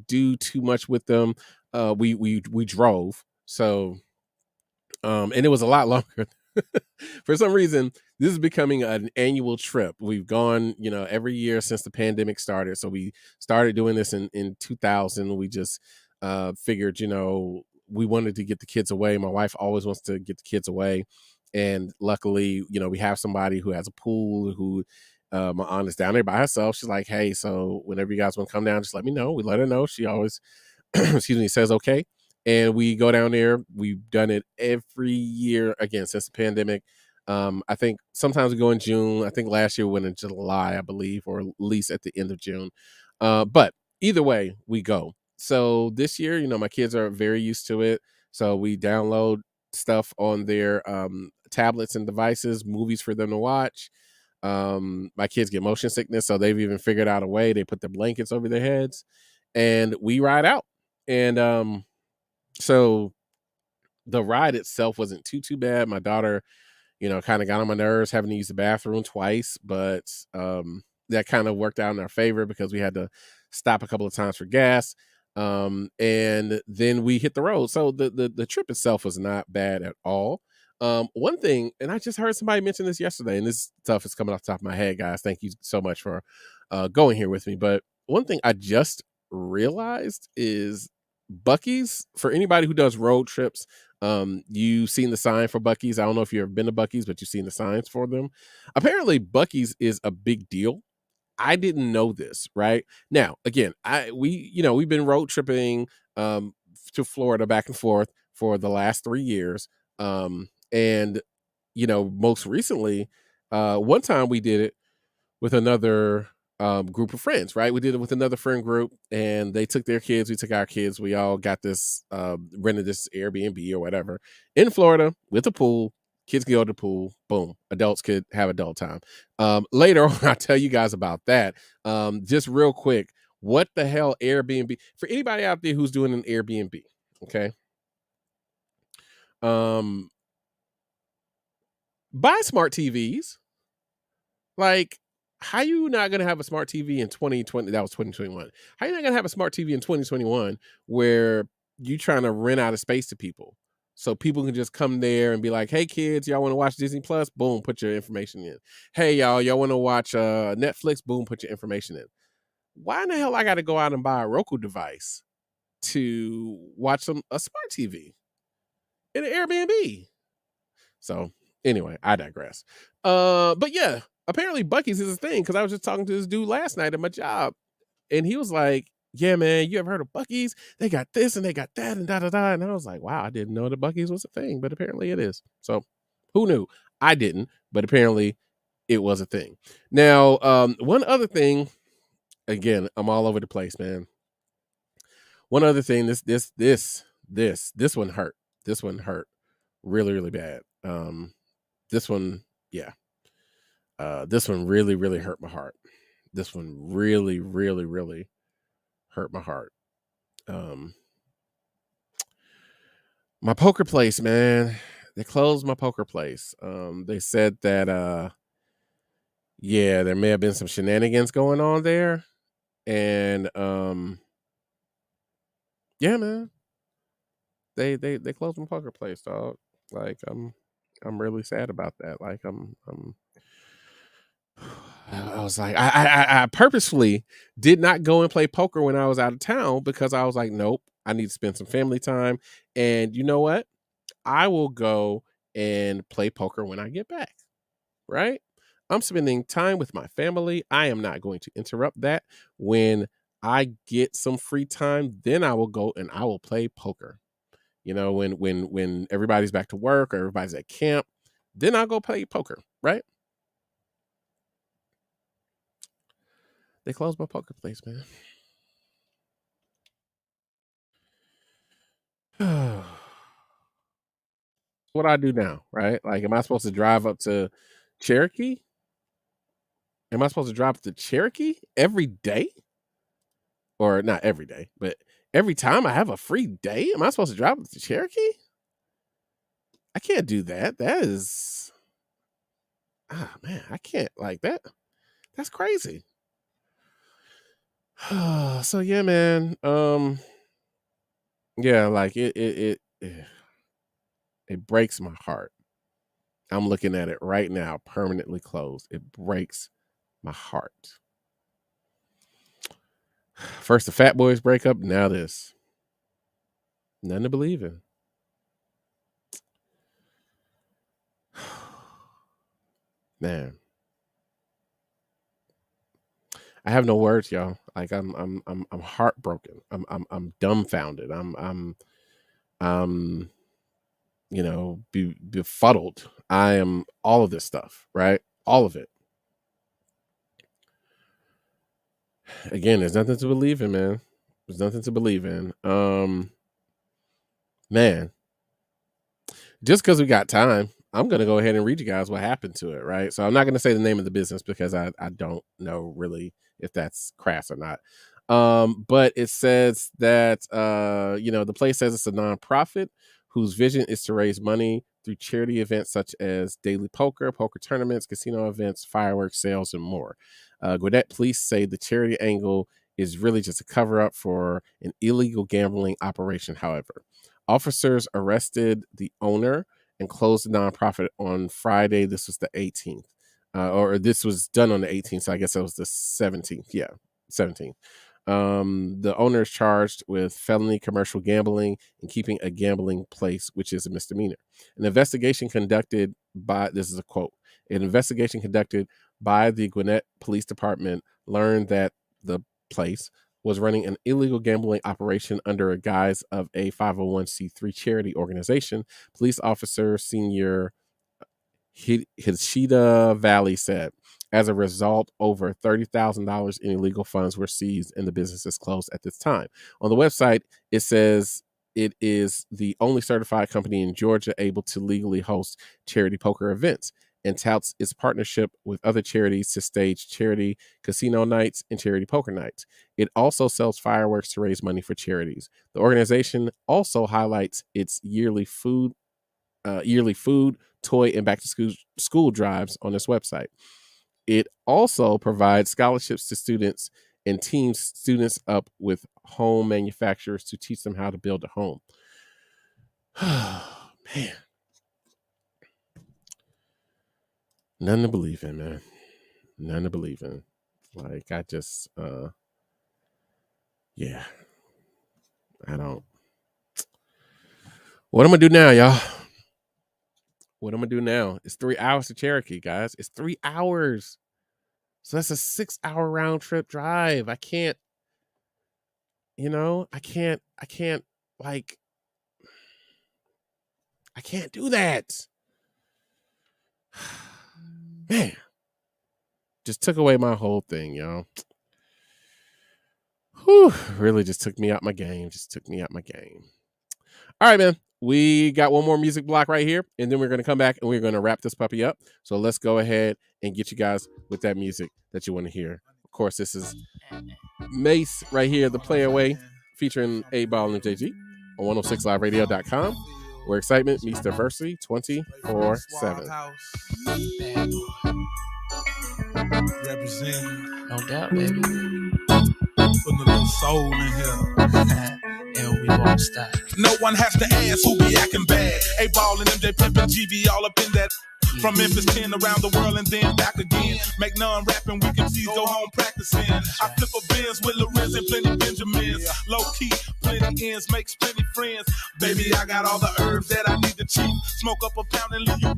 do too much with them. We drove. So and it was a lot longer. For some reason, this is becoming an annual trip. We've gone, every year since the pandemic started. So we started doing this in 2000. We just figured, we wanted to get the kids away. My wife always wants to get the kids away. And luckily, we have somebody who has a pool, who my aunt is down there by herself. She's like, hey, so whenever you guys want to come down, just let me know. We let her know. She always, says okay. And we go down there. We've done it every year, again, since the pandemic. I think sometimes we go in June. I think last year we went in July, I believe, or at least at the end of June. But either way, we go. So this year, my kids are very used to it. So we download stuff on their tablets and devices, movies for them to watch. My kids get motion sickness, so they've even figured out a way. They put the blankets over their heads, and we ride out. And so the ride itself wasn't too bad. My daughter, kind of got on my nerves having to use the bathroom twice, but that kind of worked out in our favor because we had to stop a couple of times for gas. And then we hit the road. So the trip itself was not bad at all. One thing, and I just heard somebody mention this yesterday, and this stuff is coming off the top of my head, guys. Thank you so much for going here with me. But one thing I just realized is Buc-ee's, for anybody who does road trips, you've seen the sign for Buc-ee's. I don't know if you've ever been to Buc-ee's, but you've seen the signs for them. Apparently, Buc-ee's is a big deal. I didn't know this, right? Now, again, we've been road tripping to Florida back and forth for the last 3 years. And most recently, one time we did it with another group of friends, right? We did it with another friend group, and they took their kids, we took our kids, we all got this rented this Airbnb or whatever in Florida with a pool. Kids can go to the pool, boom, adults could have adult time. Later on, I'll tell you guys about that. Just real quick, what the hell Airbnb, for anybody out there who's doing an Airbnb, okay? Buy smart TVs. Like, how you not going to have a smart TV in 2020? That was 2021. How you not going to have a smart TV in 2021 where you trying to rent out a space to people? So people can just come there and be like, hey kids, y'all want to watch Disney Plus? Boom, put your information in. Hey y'all want to watch Netflix? Boom, put your information in. Why in the hell I got to go out and buy a Roku device to watch a smart TV in an Airbnb? So anyway, I digress. But yeah, apparently Buc-ee's is a thing, because I was just talking to this dude last night at my job, and he was like, yeah, man, you ever heard of Buc-ee's? They got this and they got that and da-da-da. And I was like, wow, I didn't know that Buc-ee's was a thing, but apparently it is. So who knew? I didn't, but apparently it was a thing. Now, one other thing, again, I'm all over the place, man. One other thing, this one hurt. This one hurt really, really bad. This one, yeah. This one really, really hurt my heart. This one really, really, really hurt my heart. My poker place, man. They closed my poker place. They said that yeah, there may have been some shenanigans going on there. And yeah, man. They closed my poker place, dog. Like I'm really sad about that. Like I was like, I purposefully did not go and play poker when I was out of town, because I was like, nope, I need to spend some family time. And you know what? I will go and play poker when I get back, right? I'm spending time with my family. I am not going to interrupt that. When I get some free time, then I will go and I will play poker. You know, when everybody's back to work or everybody's at camp, then I'll go play poker, right? They closed my poker place, man. What I do now, right? Like, am I supposed to drive up to Cherokee? Am I supposed to drive to Cherokee every day? Or not every day, but every time I have a free day, am I supposed to drive to Cherokee? I can't do that. That is, man, I can't, like that. That's crazy. So yeah, man. Yeah, like it breaks my heart. I'm looking at it right now, permanently closed. It breaks my heart. First the Fat Boys breakup, now this. Nothing to believe in. Man. I have no words, y'all. Like I'm heartbroken. I'm dumbfounded. I'm you know, befuddled. I am all of this stuff, right? All of it. Again, there's nothing to believe in, man. There's nothing to believe in. Man, just because we got time, I'm gonna go ahead and read you guys what happened to it, right? So I'm not gonna say the name of the business, because I don't know really if that's crass or not. But it says that you know, the place says it's a nonprofit whose vision is to raise money through charity events such as daily poker tournaments, casino events, fireworks sales, and more. Gwinnett police say the charity angle is really just a cover-up for an illegal gambling operation. However, officers arrested the owner and closed the nonprofit on Friday. This was the 18th. Or this was done on the 18th, so I guess that was the 17th. Yeah, 17th. The owner is charged with felony commercial gambling and keeping a gambling place, which is a misdemeanor. An investigation conducted by, this is a quote, an investigation conducted by the Gwinnett Police Department learned that the place was running an illegal gambling operation under a guise of a 501c3 charity organization. Police officer senior Hishida Valley said, as a result, over $30,000 in illegal funds were seized and the business is closed at this time. On the website, it says it is the only certified company in Georgia able to legally host charity poker events, and touts its partnership with other charities to stage charity casino nights and charity poker nights. It also sells fireworks to raise money for charities. The organization also highlights its yearly food, toy, and back to school drives on its website. It also provides scholarships to students and teams students up with home manufacturers to teach them how to build a home. Man. Nothing to believe in, man. Nothing to believe in. Like, I just, yeah. I don't. What I'm going to do now, y'all? What I'm going to do now? It's 3 hours to Cherokee, guys. It's 3 hours. So that's a 6-hour round trip drive. I can't, I can't do that. Man. Just took away my whole thing, y'all. Whew, really just took me out my game. All right, man. We got one more music block right here, and then we're going to come back and we're going to wrap this puppy up. So let's go ahead and get you guys with that music that you want to hear. Of course, this is Mace right here, The Play Away, featuring 8Ball and JG on 106liveradio.com, where excitement meets diversity 24/7. Representing. No doubt, baby. Putting a little soul in here. And we won't stop. No one has to ask who be acting bad. 8Ball and MJ pimpin' GV all up in that. From Memphis 10 around the world and then back again. Make none rapping, we can see go home practicing. I flip a Benz with Lorenz and plenty Benjamins. Low key, plenty ends, makes plenty friends. Baby, I got all the herbs that I need to cheat. Smoke up a pound and leave you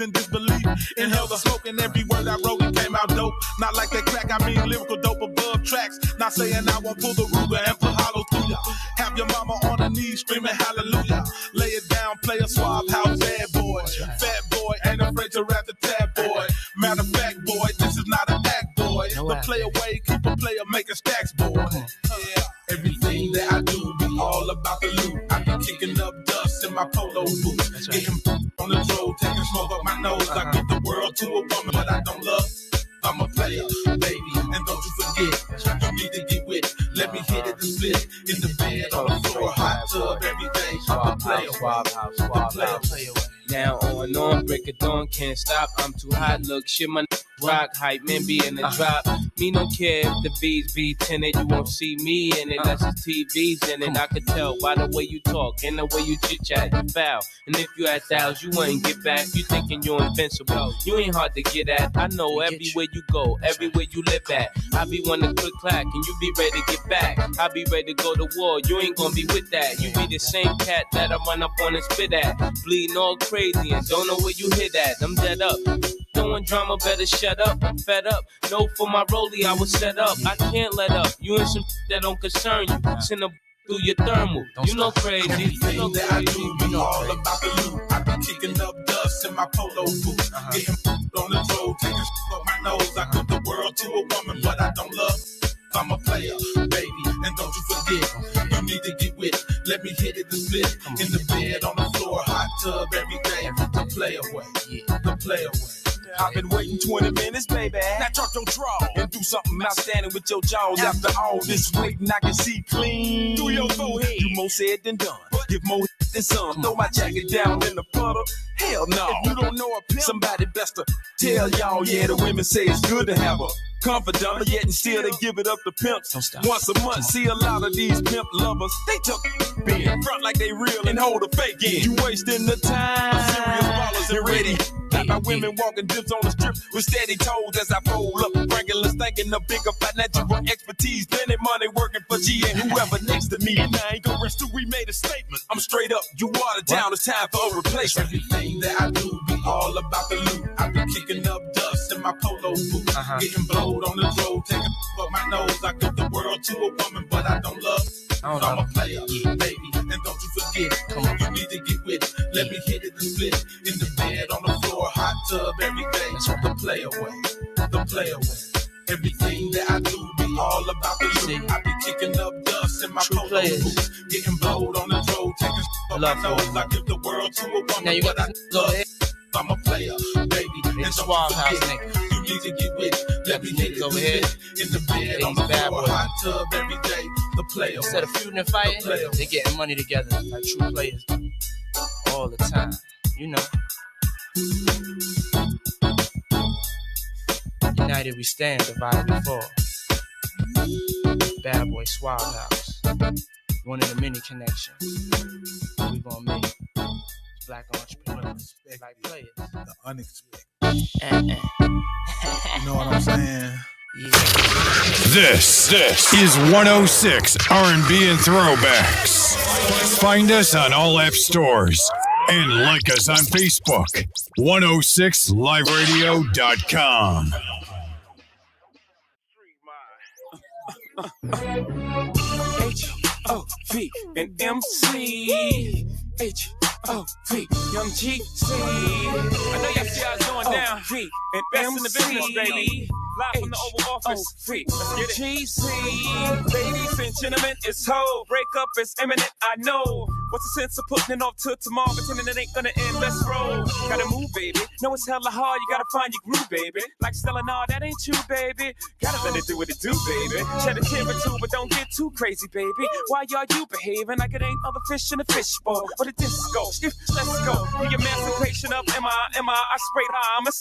in disbelief. Inhale the smoke and every word I wrote it came out dope. Not like that crack, I mean lyrical dope above tracks. Not saying I won't pull the Ruger and put hollow through ya. Have your mama on her knees screaming hallelujah. Lay it down, play a Suave House bad boy. Fat boy, ain't afraid to rap the tab boy. Matter of fact, boy, this is not an act, boy. The play away, keep a player making stacks, boy. Yeah. Everything that I do be all about the loot. I be kicking up dust in my polo boots. Getting on the road, taking smoke up my nose. I give the world to a woman, but I don't love. I'm a player, baby, and don't you forget, you need to get with. Let me hit it and split in the bed, on the floor, hot tub, every day. The player. Now on, break it on, can't stop. I'm too hot, look, shit, my rock, hype, man, be in the drop. Me don't care if the V's be tinted, you won't see me in it, that's just TV's in it. I could tell by the way you talk and the way you chit-chat, you foul. And if you at thous, you ain't get back, you thinking you're invincible. You ain't hard to get at, I know everywhere you go, everywhere you live at. I be one to click clack and you be ready to get back. I be ready to go to war, you ain't gonna be with that. You be the same cat that I run up on and spit at. Bleeding all crazy and don't know where you hit at. I'm dead up. Doing drama, better shut up. I'm fed up. No, for my rollie, I was set up. I can't let up. You in some that don't concern you. Send a through your thermal. You know crazy. Everything that I do be all about the loot. I be kicking up dust in my polo boots. Getting on the road, taking up my nose. I give the world to a woman, but I don't love. I'm a player, baby, and don't you forget, you need to get with. Let me hit it and split in the bed, on the floor, hot tub every day. The play away, the play away. I've been waiting 20 minutes, baby. Now drop your draw and do something outstanding with your jaws. After all this waiting, I can see clean through your forehead. You more said than done. Give more than some. Throw my jacket down in the puddle. Hell no. If you don't know a pimp, somebody best to tell y'all. Yeah, the women say it's good to have a confidant, but yet and still they give it up to pimps. Once a month, see a lot of these pimp lovers. They took being front like they real and hold a fake in. You wasting the time. Serious ballers and ready. Got my women walking dips on the strip with steady toes as I roll up. Regulars thinking of bigger financial expertise. Plenty money working for G and whoever next to me. And I ain't gonna rest till we made a statement. I'm straight up, you watered down, it's time for a replacement. Everything that I do be all about the loot. I be kicking up dust in my polo boots. Getting blowed on the road, taking up my nose. I give the world to a woman, but I don't love. I'm a player, baby, and don't you forget, you need to get with it. Let me hit it and split in the bed, on the floor, hot tub every day. The play away, the play away. Everything that I do be all about the loot. I be kicking up dust in my polo boots, getting blowed on the road, taking up my nose. I give the world to a woman, but I love. I'm a player, baby, and don't you forget, you need to get with it. Let me hit it over here in the bed, on the floor, hot tub every day. The player. Instead of feuding and fighting, they're getting money together like true players do. All the time, you know. United we stand, divided we fall. Bad boy Suave House. One of the many connections we gonna make. Black entrepreneurs, black players, the unexpected. You know what I'm saying? This is 106 R&B and Throwbacks. Find us on all app stores and like us on Facebook. 106liveradio.com. H-O-V and MC. H-O-V, Young G-C. I know y'all see how it's going down. V and best in the business, baby. Live from the Oval Office. Let's get it. G-C. Ladies and gentlemen, it's ho. Breakup is imminent, I know. What's the sense of putting it off till tomorrow, pretending it ain't gonna end? Let's roll. Gotta move, baby. No, it's hella hard. You gotta find your groove, baby. Like Stella, nah, that ain't you, baby. Gotta let it do what it do, baby. Shed a tear or two, but don't get too crazy, baby. Why are you behaving like it ain't other fish in a fishbowl or the disco? Let's go. The emancipation of I sprayed I'm a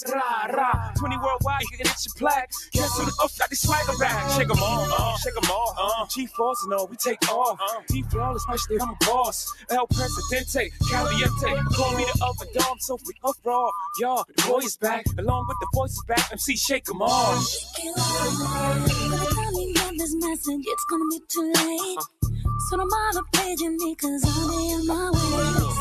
rah. 20 worldwide, you can hit your plaque. Cancel the got the swagger back. Shake 'em all, shake 'em all. G-Force, no, we take off. D-Flawless, especially I'm a boss. El Presidente, Caliente. Call me the other dog, so we up raw. Y'all, the boy is back, along with the voices back. MC, shake 'em all. By the time you get this message, it's gonna be too late. So don't bother paging me, cause I'll be on my way.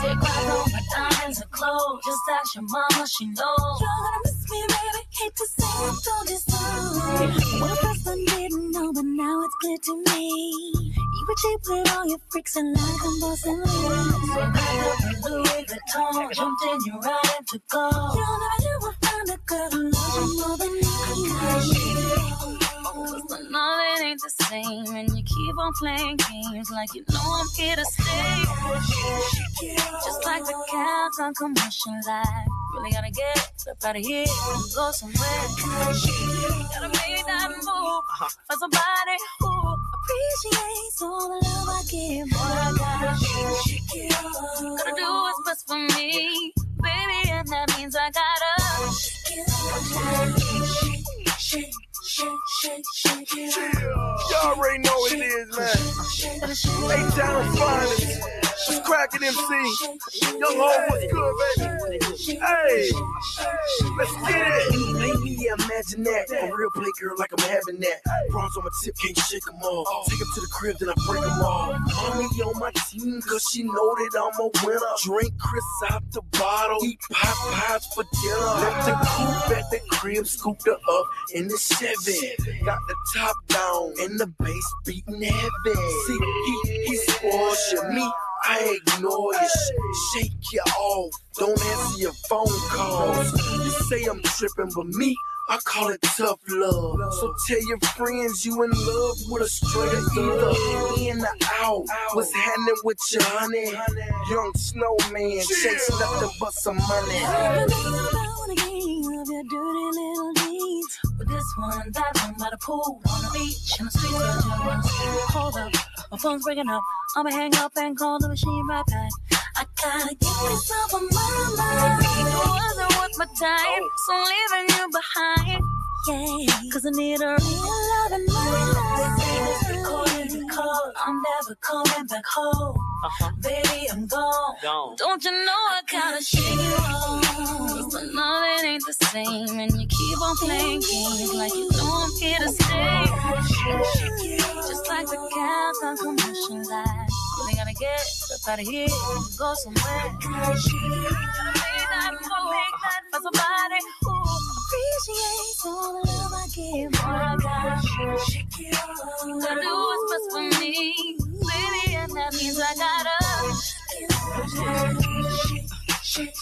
Say right on my diamonds are closed. Just ask your mama, she knows. You're gonna miss me, baby. Hate to say I told you so. Well, first I didn't know, but now it's clear to me. You were cheap with all your freaks and like I'm bossing me. So back up with Louis Vuitton. Jumped in your ride and to go. You'll never ever find a girl who loves you more than me. But nothing ain't the same, and you keep on playing games like you know I'm here to stay. Just like the cats on commercial life. Really gotta get up out of here and go somewhere. Gotta make that move for somebody who appreciates all the love I give. Boy, I gotta do what's best for me, baby, and that means I gotta shake. Y'all already know what it is, man. 8-Town Finest. It's cracking MC. Young Ho, what's good, baby? Hey, let's get it. You made me imagine that. A real play girl like I'm having that. Bronze on my tip, can't shake them all. Take them to the crib, then I break them all. Mommy on my team, cause she know that I'm a winner. Drink Chris out the bottle. Eat pot pies for dinner. Left the coupe at the crib, scooped her up in the Chevy. Got the top down and the bass beating heavy. See, he spoils you. Me, I ignore you. Shake you off. Don't answer your phone calls. You say I'm tripping, but me, I call it tough love. So tell your friends you in love with a straight either in or out. What's happening with you, honey? Young snowman, chase nothing but some money. Of your dirty little deeds. With this one, that one, by the pool, on the beach, in the streets of Jones. Hold up, my phone's breaking up. I'ma hang up and call the machine right back. I gotta get myself a mama. It wasn't worth my time, so I'm leaving you behind. Yeah, cause I need a real love in my life. I'm never coming back home. Baby, I'm gone. Don't you know I gotta shake you off? But nothing ain't the same, and you keep on playing games like you know I'm here to stay. Just like the cats on commercial life. Really gotta get up out of here and go somewhere. Gotta make that move for somebody who appreciates all the love I give. Boy, I gotta do what's best for me, baby, and that means I gotta shake.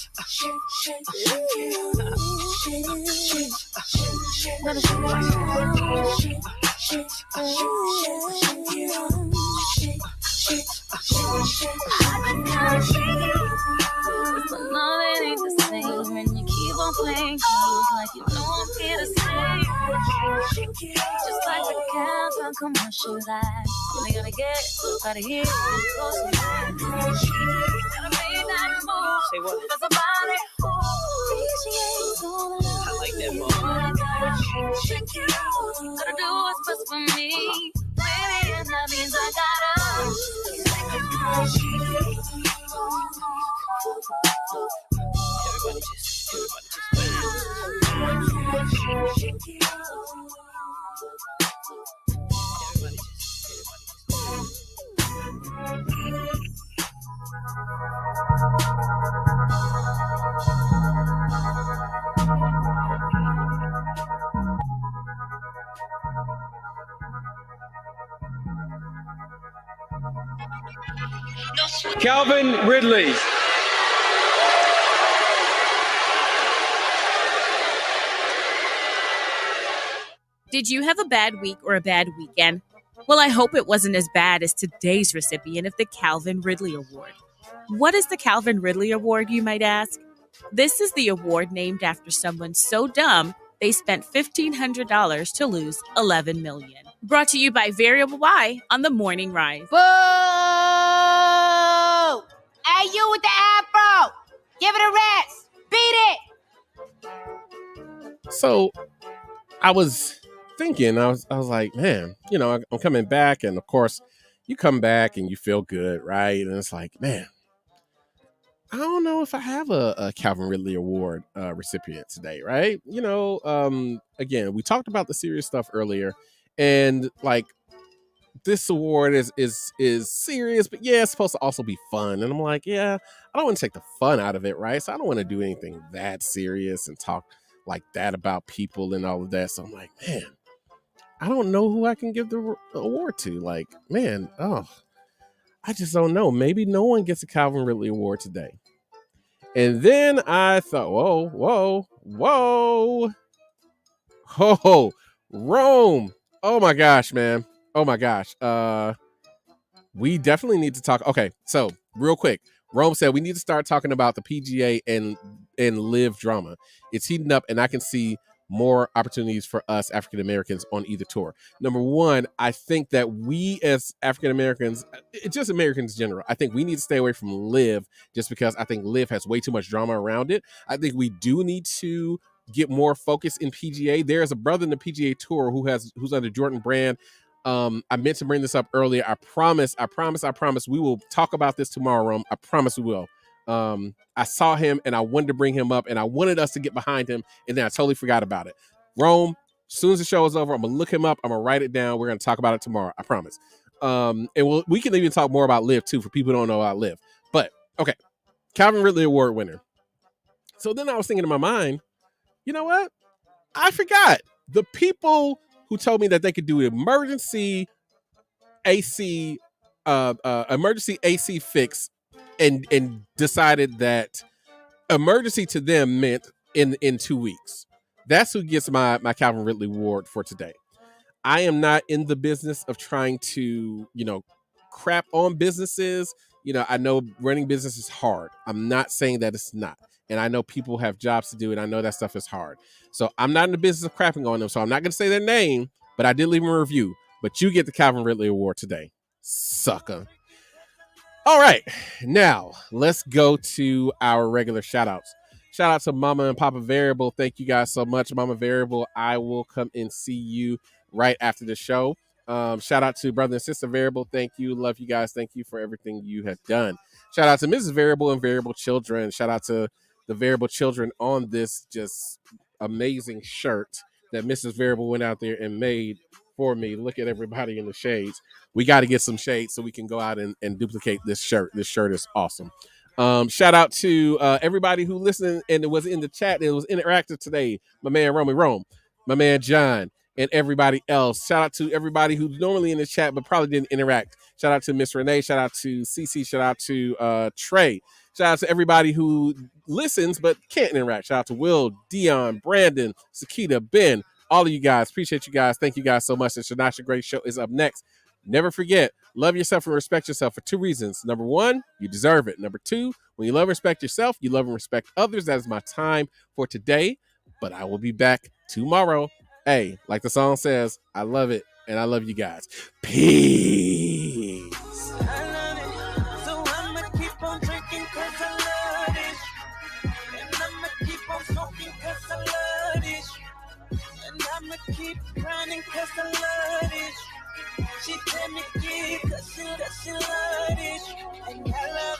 But nothing ain't the same, and you keep on playing games like you know I'm here to stay. Just like the cats on commercial life. Really gotta get out of here and go somewhere. Gotta make that move. Say what? For somebody who appreciates all the love. I like that move. Gotta do what's best for me, baby, and that means I gotta. Everybody Calvin Ridley. Did you have a bad week or a bad weekend? Well, I hope it wasn't as bad as today's recipient of the Calvin Ridley Award. What is the Calvin Ridley Award, you might ask? This is the award named after someone so dumb they spent $1,500 to lose $11 million. Brought to you by Variable Y on the Morning Rise. Boo! Hey, you with the afro! Give it a rest! Beat it! So I was thinking, I was like, man, I'm coming back, and of course you come back and you feel good, right? And it's like, man, I don't know if I have a Calvin Ridley Award recipient today, right? Again, we talked about the serious stuff earlier, and like this award is serious, but yeah, it's supposed to also be fun. And I'm like, yeah, I don't want to take the fun out of it, right? So I don't want to do anything that serious and talk like that about people and all of that. So I'm like, man, I don't know who I can give the award to. Like, man, I just don't know. Maybe no one gets a Calvin Ridley Award today. And then I thought, whoa, Rome. Oh my gosh, man. Oh my gosh. We definitely need to talk. Okay, so real quick, Rome said we need to start talking about the PGA and live drama. It's heating up, and I can see more opportunities for us African Americans on either tour. Number one, I think that we as African Americans, just Americans in general, I think we need to stay away from live, just because I think live has way too much drama around it. I think we do need to get more focus in PGA. There's a brother in the PGA Tour who's under Jordan Brand. I meant to bring this up earlier. I promise. We will talk about this tomorrow, Rome. I promise we will. I saw him and I wanted to bring him up, and I wanted us to get behind him, and then I totally forgot about it. Rome, as soon as the show is over, I'm gonna look him up. I'm gonna write it down. We're gonna talk about it tomorrow. I promise. And we can even talk more about live too, for people who don't know about live. But okay, Calvin Ridley Award winner. So then I was thinking in my mind, you know what? I forgot the people who told me that they could do emergency AC fix and decided that emergency to them meant in 2 weeks. That's who gets my Calvin Ridley Award for today. I am not in the business of trying to, crap on businesses. I know running business is hard. I'm not saying that it's not. And I know people have jobs to do, and I know that stuff is hard. So I'm not in the business of crapping on them. So I'm not going to say their name, but I did leave them a review. But you get the Calvin Ridley Award today, sucker. All right, now let's go to our regular shout outs. Shout out to Mama and Papa Variable. Thank you guys so much, Mama Variable. I will come and see you right after the show. Shout out to Brother and Sister Variable. Thank you. Love you guys. Thank you for everything you have done. Shout out to Mrs. Variable and Variable Children. Shout out to the Variable Children on this just amazing shirt that Mrs. Variable went out there and made for me. Look at everybody in the shades. We got to get some shades so we can go out and duplicate this shirt. This shirt is awesome. Shout out to everybody who listened and it was in the chat. It was interactive today. My man Rome, my man John, and everybody else. Shout out to everybody who's normally in the chat but probably didn't interact. Shout out to Miss Renee. Shout out to Cece. Shout out to Trey. Shout out to everybody who listens but can't interact. Shout out to Will, Dion, Brandon, Sakita, Ben, all of you guys. Appreciate you guys. Thank you guys so much. The Shanasha Gray Show is up next. Never forget, love yourself and respect yourself for 2 reasons. Number 1, you deserve it. Number 2, when you love and respect yourself, you love and respect others. That is my time for today, but I will be back tomorrow. Hey, like the song says, I love it, and I love you guys. Peace. Keep grinding cause I love it. She tell me keep cause she love it. And I love